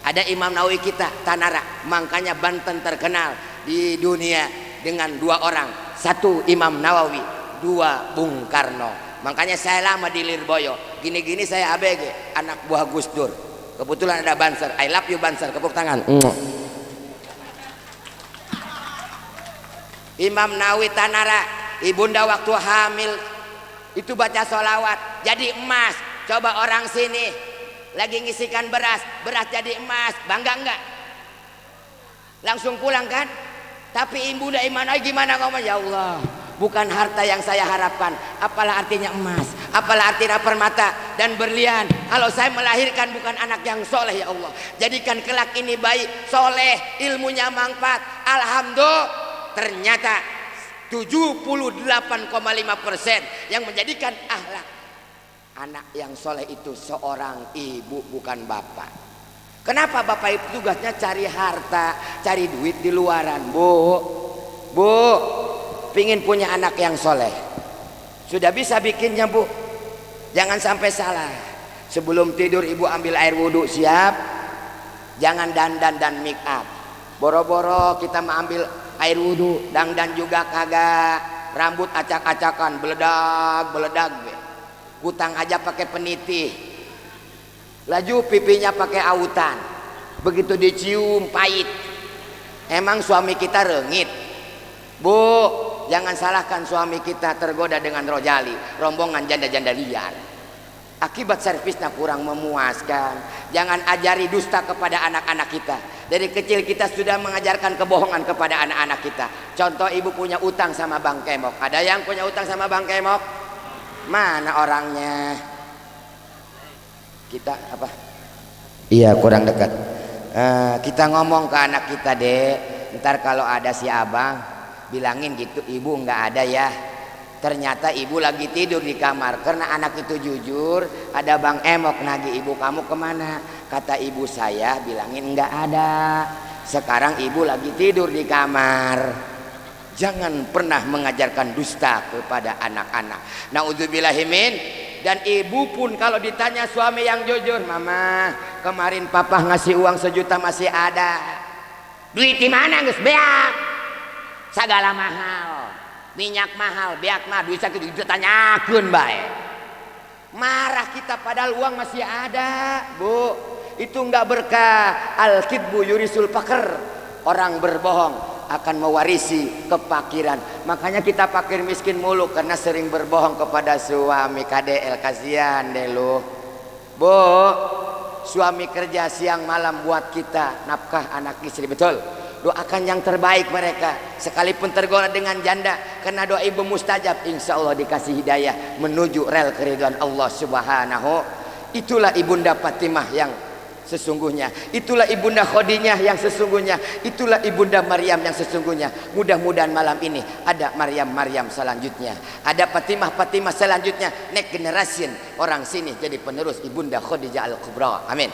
Ada Imam Nawawi kita Tanara, makanya Banten terkenal di dunia dengan dua orang. Satu Imam Nawawi, dua Bung Karno. Makanya saya lama di Lirboyo. Gini-gini saya ABG, anak buah Gus Dur. Kebetulan ada Banser. I love you Banser, tepuk tangan. Imam Nawawi Tanara, ibunda waktu hamil itu baca sholawat jadi emas. Coba orang sini lagi ngisikan beras, beras jadi emas, bangga enggak? Langsung pulang kan? Tapi ibunda Imam Nawawi gimana ngomong? Ya Allah, bukan harta yang saya harapkan. Apalah artinya emas, apalah artinya permata dan berlian kalau saya melahirkan bukan anak yang soleh. Ya Allah, jadikan kelak ini bayi soleh, ilmunya manfaat. Alhamdulillah, ternyata 78,5% yang menjadikan akhlak anak yang soleh itu seorang ibu, bukan bapak. Kenapa bapak itu tugasnya cari harta, cari duit di luaran? Bu, pingin punya anak yang soleh, sudah bisa bikinnya bu. Jangan sampai salah. Sebelum tidur ibu ambil air wudhu, siap. Jangan dandan dan make up. Boro-boro kita mau ambil air wudhu, dandan juga kagak. Rambut acak-acakan, beledag. Kutang aja pakai peniti. Laju pipinya pakai autan. Begitu dicium pahit. Emang suami kita rengit? Bu, jangan salahkan suami kita tergoda dengan rojali, rombongan janda-janda liar. Akibat servisnya kurang memuaskan. Jangan ajari dusta kepada anak-anak kita. Dari kecil kita sudah mengajarkan kebohongan kepada anak-anak kita. Contoh, ibu punya utang sama Bang Kemok. Ada yang punya utang sama Bang Kemok? Mana orangnya? Kita apa? Iya, kurang dekat. Kita ngomong ke anak kita, Dek, ntar kalau ada si abang bilangin gitu, ibu nggak ada ya. Ternyata ibu lagi tidur di kamar. Karena anak itu jujur, ada Bang Emok nagih, ibu kamu kemana? Kata ibu saya, bilangin nggak ada. Sekarang ibu lagi tidur di kamar. Jangan pernah mengajarkan dusta kepada anak-anak. Naudzubillahimin. Dan ibu pun kalau ditanya suami yang jujur, mama kemarin papa ngasih uang 1 juta masih ada. Duit di mana geus beak? Sagala mahal, minyak mahal, beak mah duit sakitu ditanyakeun bae. Marah kita padahal uang masih ada, Bu. Itu enggak berkah. Al-kidbu yurisul fakr. Orang berbohong akan mewarisi kepakiran. Makanya kita fakir miskin mulu karena sering berbohong kepada suami. KDL, kasihan deh lu. Bu, suami kerja siang malam buat kita nafkah anak istri, betul? Doakan yang terbaik mereka, sekalipun tergoda dengan janda, karena doa ibu mustajab. Insya Allah dikasih hidayah menuju rel keridhaan Allah Subhanahu. Itulah ibunda Fatimah yang sesungguhnya, itulah ibunda Khadijah yang sesungguhnya, itulah ibunda Maryam yang sesungguhnya. Mudah-mudahan malam ini ada Maryam selanjutnya, ada Fatimah selanjutnya, next generation orang sini jadi penerus ibunda Khadijah Al-Kubra. Amin,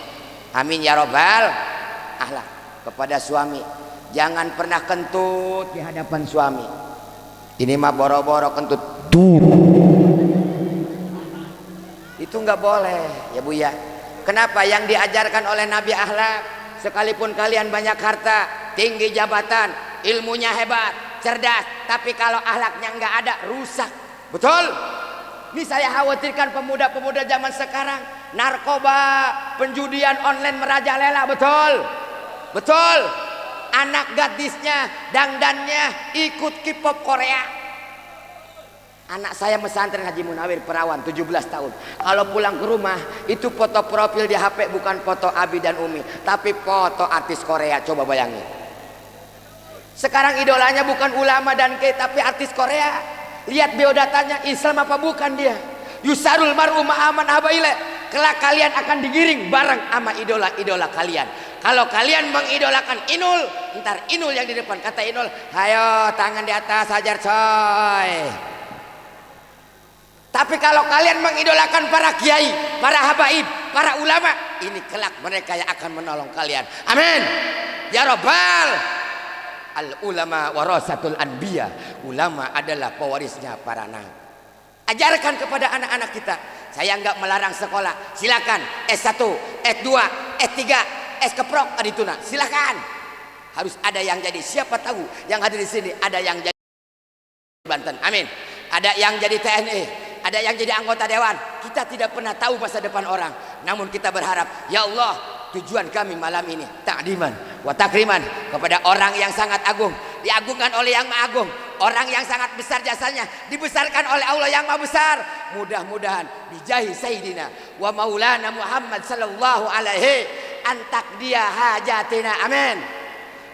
amin ya robbal ahlak. Kepada suami, jangan pernah kentut di hadapan suami. Ini mah boro-boro kentut tuh, itu nggak boleh ya Bu ya. Kenapa? Yang diajarkan oleh Nabi akhlak. Sekalipun kalian banyak harta, tinggi jabatan, ilmunya hebat, cerdas, tapi kalau akhlaknya nggak ada, rusak. Betul? Ini saya khawatirkan pemuda-pemuda zaman sekarang narkoba, penjudian online merajalela, betul? Betul. Anak gadisnya, dangdannya ikut K-pop Korea. Anak saya pesantren Haji Munawir perawan 17 tahun. Kalau pulang ke rumah itu foto profil di HP bukan foto Abi dan Umi, tapi foto artis Korea. Coba bayangin. Sekarang idolanya bukan ulama dan kiai tapi artis Korea. Lihat biodatanya, Islam apa bukan dia? Yusarul mar'u ma'aman habaile. Kelak kalian akan digiring bareng sama idola-idola kalian. Kalau kalian mengidolakan Inul, ntar Inul yang di depan. Kata Inul, ayo tangan di atas hajar coy. Tapi kalau kalian mengidolakan para kiai, para habaib, para ulama, ini kelak mereka yang akan menolong kalian. Amin. Ya Rabbal. Al ulama warasatul anbiya. Ulama adalah pewarisnya para nabi. Ajarkan kepada anak-anak kita. Saya enggak melarang sekolah. Silakan S1, S2, S3, S keprok adituna. Silakan. Harus ada yang jadi. Siapa tahu yang hadir di sini ada yang jadi Banten. Amin. Ada yang jadi TNI, ada yang jadi anggota dewan. Kita tidak pernah tahu masa depan orang. Namun kita berharap, ya Allah, tujuan kami malam ini ta'diman wa takriman kepada orang yang sangat agung, diagungkan oleh yang maha agung, orang yang sangat besar jasanya, dibesarkan oleh Allah yang maha besar. Mudah-mudahan bijahi sayyidina wa maulana Muhammad sallallahu alaihi antak dia hajatina. Amin.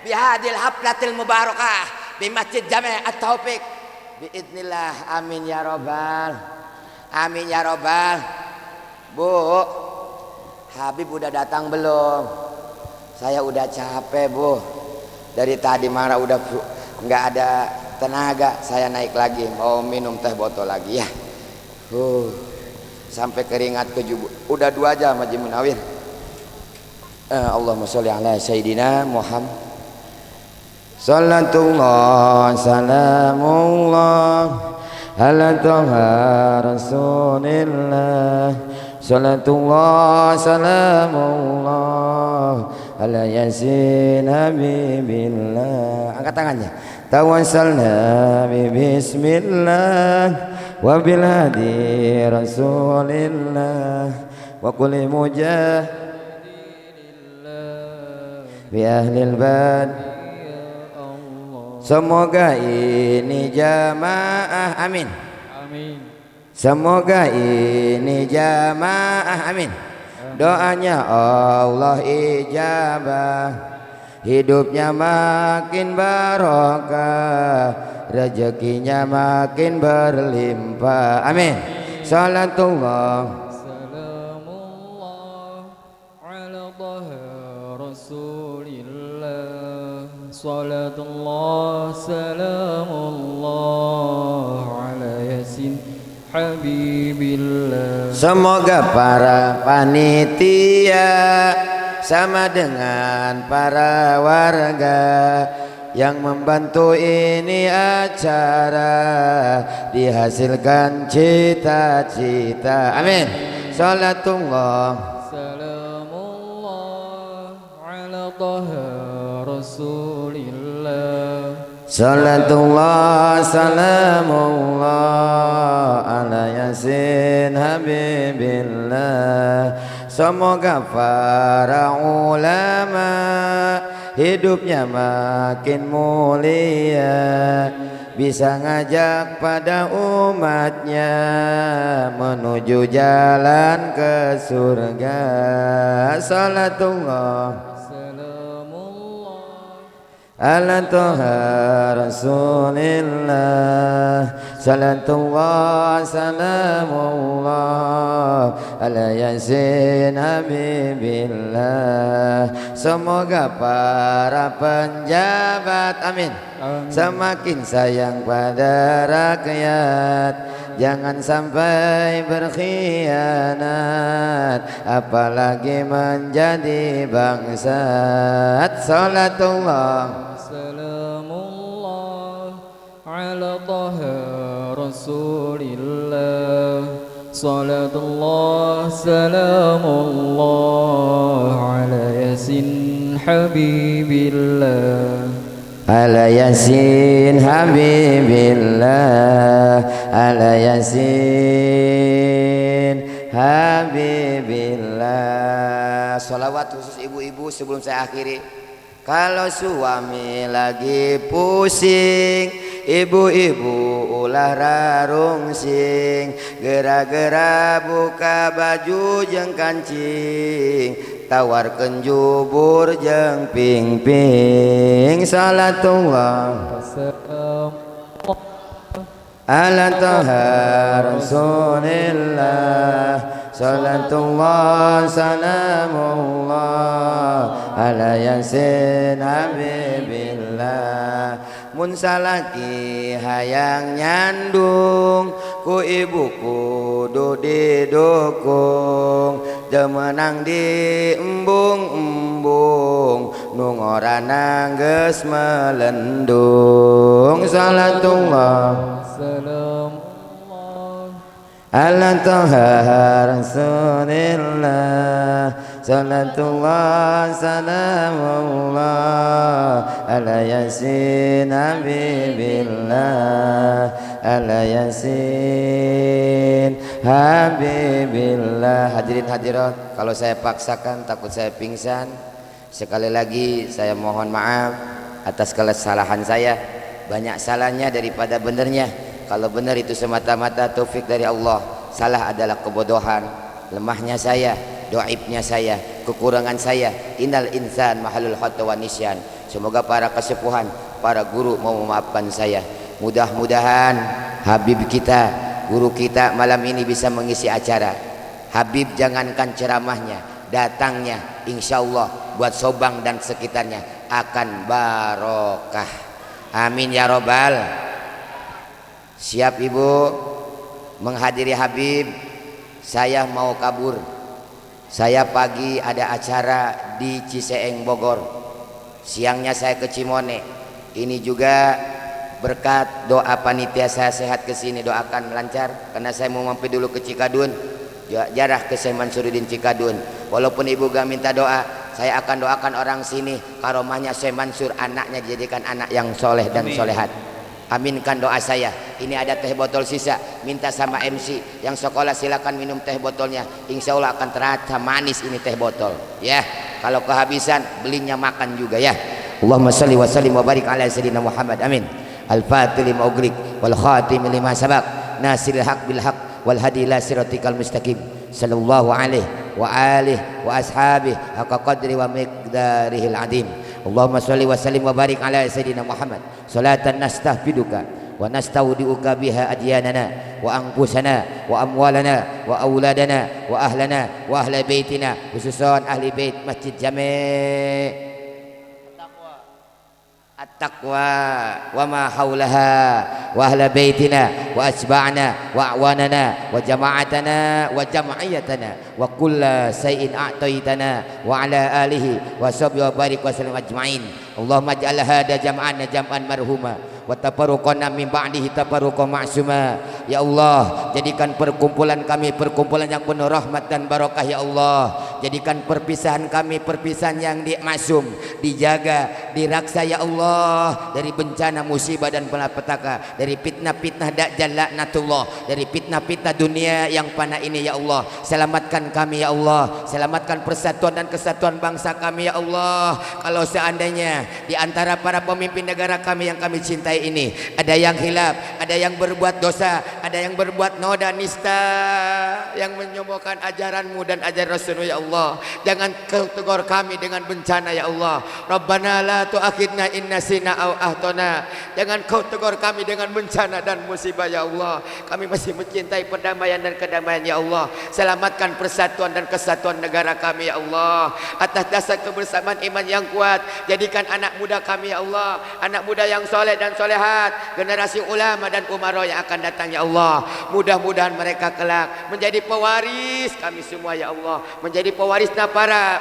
Bihadil haflatil mubarakah di Masjid Jami' At-Taufiq biidznillah. Amin ya Rabbal. Amin ya Rabbal. Bu, Habib udah datang belum? Saya udah capek Bu. Dari tadi marah udah nggak ada tenaga. Saya naik lagi mau minum teh botol lagi ya. Sampai keringat kejubu. Udah 2 jam Haji Munawir. Allahumma sholli ala sayyidina Muhammad. Salatullah salamullah ala toha rasulillah. Salatullah salamullah ala yasin habibillah. Angkat tangannya. Tawassalna bi bismillah wa bil hadi rasulillah wa kulli mujahidillah bi ahlil bad. Semoga ini jamaah amin. Amin. Semoga ini jamaah amin. Doanya Allah ijabah, hidupnya makin barokah, rezekinya makin berlimpah. Amin. Salatullah Salamullah ala taha rasulillah. Salatullah salamullah ala yasin habibillah. Semoga para panitia sama dengan para warga yang membantu ini acara dihasilkan cita-cita. Amin. Salatullah Salamullah ala taha rasulillah. Salatullah salamullah ala yasin habibillah. Semoga para ulama hidupnya makin mulia, bisa ngajak pada umatnya menuju jalan ke surga. Salatullah ala toha rasulillah. Salatullah salamullah ala yasin habibillah. Semoga para penjabat amin semakin sayang pada rakyat, jangan sampai berkhianat apalagi menjadi bangsat. Salatullah Salamullah ala taha rasulillah. Salatullah salamullah ala yasin habibillah. ala yasin habibillah. ala yasin habibillah. billah. Salawat khusus ibu-ibu sebelum saya akhiri. Kalau suami lagi pusing, ibu-ibu ulah rarungsing, gera-gera buka baju jeung kancing, tawarkeun jubur jeung ping-ping. Salatullah ala taha rasulillah, salatullah salamullah ala yasin habibillah. Mun salaki hayang nyandung ku ibu kudu didukung, demenang di embung-embung nu ngorana geus melendung. Salatullah ala taha rasulillah, salatullah salamullah ala yasin habibillah, ala yasin habibillah. Hadirin hadirat, kalau saya paksakan takut saya pingsan. Sekali lagi saya mohon maaf atas kesalahan saya. Banyak salahnya daripada benernya. Kalau benar itu semata-mata taufik dari Allah, salah adalah kebodohan, lemahnya saya, doibnya saya, kekurangan saya. Innal insan mahalul khata wa nisyan. Semoga para kesepuhan, para guru mau memaafkan saya. Mudah-mudahan Habib kita, guru kita malam ini bisa mengisi acara. Habib jangankan ceramahnya, datangnya insya Allah buat Sobang dan sekitarnya akan barokah. Amin ya robbal. Siap ibu menghadiri Habib. Saya mau kabur. Saya pagi ada acara di Ciseeng Bogor, siangnya saya ke Cimone. Ini juga berkat doa panitia saya sehat kesini, doakan lancar karena saya mau mampir dulu ke Cikadun, jarah ke Syekh Mansuruddin Cikadun. Walaupun ibu gak minta doa, saya akan doakan orang sini karomahnya Syekh Mansur, anaknya dijadikan anak yang soleh dan solehat. Aminkan doa saya. Ini ada teh botol sisa, minta sama MC yang sekolah silakan minum teh botolnya. Insya Allah akan terasa manis ini teh botol. Ya, kalau kehabisan belinya makan juga ya. Allahumma salli wa sallim wa barik ala sayyidina Muhammad. Amin. Al-Fatih lima ugrik wal khatim lima sabak, nasiril haq bil haq wal hadi ila siratikal mustaqim. Sallallahu alaihi wa alihi wa ashabihi haqqa qadri wa miqdarihil adim. Allahumma sholli wa sallim wa barik ala sayyidina Muhammad salatan nastahfiduka wa nastaudiuka biha adyanana wa anfusana wa amwalana wa auladana wa ahlana wa ahla baitina, khususan ahli bait Masjid Jami' At-Taqwa wa ma haulaha wa ahla baitina wa asba'na wa awanana wa jama'atana wa jam'iyatana wa kulla say'in a'taitana wa ala alihi wa sahbihi wa barik wa sallim ajma'in. Allahumma ij'al hada jam'ana jam'an marhuma wa tafarruqana min ba'dihi tafarruqan ma'suma. Ya Allah, jadikan perkumpulan kami perkumpulan yang penuh rahmat dan barokah ya Allah. Jadikan perpisahan kami perpisahan yang dimaksum, dijaga, diraksa ya Allah dari bencana musibah dan malapetaka, dari fitnah-fitnah dajjal laknatullah, dari fitnah-fitnah dunia yang fana ini ya Allah. Selamatkan kami ya Allah, selamatkan persatuan dan kesatuan bangsa kami ya Allah. Kalau seandainya di antara para pemimpin negara kami yang kami cintai ini ada yang hilaf, ada yang berbuat dosa, ada yang berbuat noda nista, yang menyombongkan ajaranmu dan ajaran Rasulmu ya Allah. Jangan kau tegur kami dengan bencana ya Allah. Rabbana la tu'akhidna in nasina aw ahtana. Jangan kau tegur kami dengan bencana dan musibah ya Allah. Kami masih mencintai perdamaian dan kedamaian ya Allah. Selamatkan persatuan dan kesatuan negara kami ya Allah. Atas dasar kebersamaan iman yang kuat, jadikan anak muda kami ya Allah, anak muda yang soleh dan solehat, generasi ulama dan umara yang akan datang ya Allah. Mudah-mudahan mereka kelak menjadi pewaris kami semua ya Allah, menjadi pewarisnya para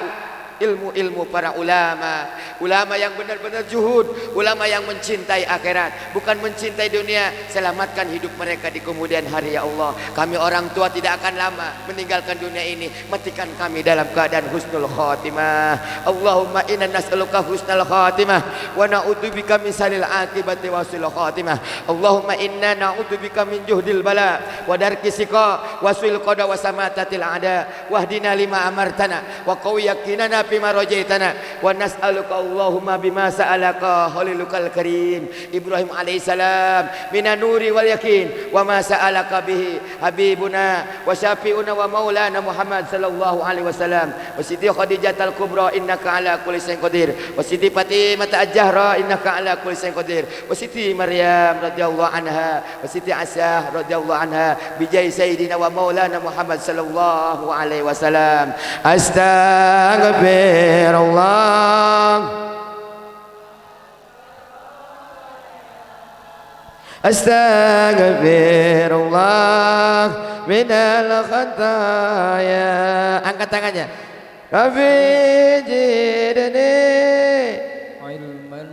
ilmu-ilmu para ulama, ulama yang benar-benar zuhud, ulama yang mencintai akhirat, bukan mencintai dunia. Selamatkan hidup mereka di kemudian hari ya Allah. Kami orang tua tidak akan lama meninggalkan dunia ini, matikan kami dalam keadaan husnul khatimah. Allahumma inna nas'aluka husnul khatimah wa na'udzubika min salil akibati wa sul khatimah. Allahumma inna na'udzubika min juhdil bala wa darki siqa wa sul qada wa samatatil ada wahdina lima amartana wa qawi yakinana bima rajaitana wa nas'aluka Allahumma bima sa'alaka khalilukal karim Ibrahim alaihissalam minan nuri wal yakin wa ma sa'alaka bihi habibuna wa syafi'una wa maulana Muhammad sallallahu alaihi wasallam wa siti khadijatal kubra innaka ala kulli syai'in qadir wa siti fatimah az-zahra innaka ala kulli syai'in qadir wa siti maryam radhiyallahu anha wa siti asah radhiyallahu anha bijai sayyidina wa maulana Muhammad sallallahu alaihi wasallam. Astaghfirullah Astaghfirullah minal khataya. Angkat tangannya. Rabbi jidni ilman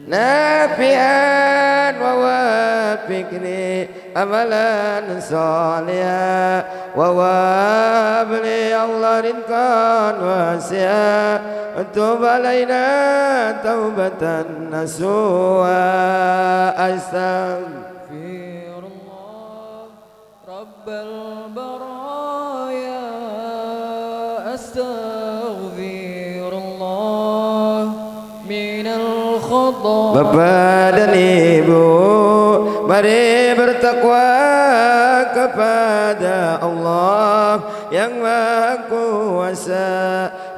nafi'an wa wafiqni amalan salihan wa wabli Allah rinkan wasi'a tub alaina taubatan nasuha. Astaghfirullah Rabbal baraya Astaghfirullah minal khata. Bapak dan Ibu, mari bertakwa kepada Allah yang Maha Kuasa.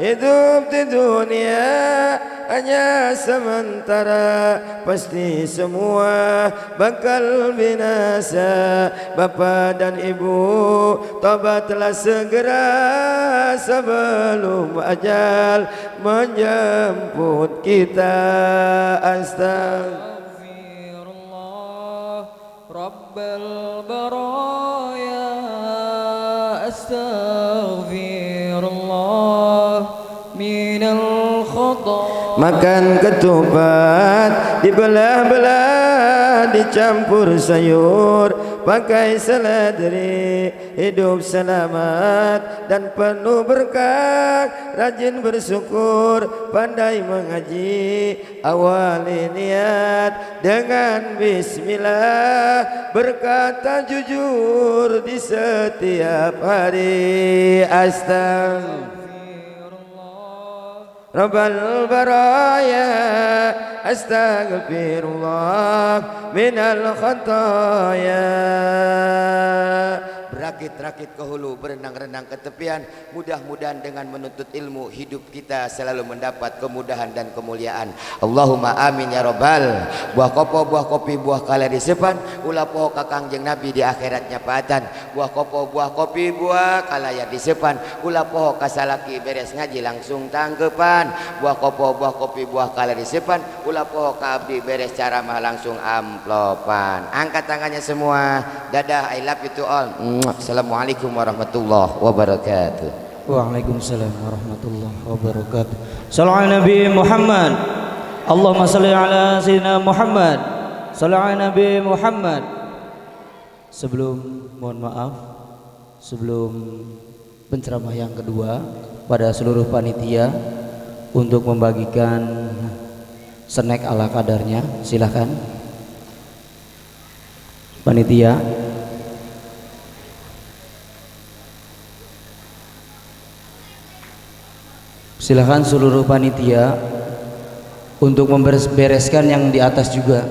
Hidup di dunia hanya sementara, pasti semua bakal binasa. Bapak dan Ibu, tobatlah segera sebelum ajal menjemput kita. Astaghfirullah Rabbal baraya Astaghfirullah minal khata. Makan ketupat dibelah-belah dicampur sayur, pakai seledri, hidup selamat dan penuh berkah. Rajin bersyukur, pandai mengaji, awali niat dengan bismillah, berkata jujur di setiap hari. Rabbal baraya astaghfirullah minal khataya. Berakit-rakit ke hulu, berenang-renang ke tepian. Mudah-mudahan dengan menuntut ilmu hidup kita selalu mendapat kemudahan dan kemuliaan. Allahumma amin ya rabbal. Buah kopo, buah kopi, buah kala di sepan, ulah poho kakang jeng Nabi di akhiratnya patan. Buah kopo, buah kopi, buah kala ya di sepan, ulah poho kasalaki beres ngaji langsung tangkepan. Buah kopo, buah kopi, buah kala di sepan, ulah poho ka abdi beres ceramah langsung amplopan. Angkat tangannya semua. Dadah, I love you to all. Assalamualaikum warahmatullahi wabarakatuh. Waalaikumsalam warahmatullahi wabarakatuh. Sallu ala Nabi Muhammad. Allahumma salli ala Sayyidina Muhammad. Sallu ala Nabi Muhammad. Mohon maaf, sebelum penceramah yang kedua pada seluruh panitia untuk membagikan snack ala kadarnya, silakan panitia. Silakan seluruh panitia untuk membereskan yang di atas juga.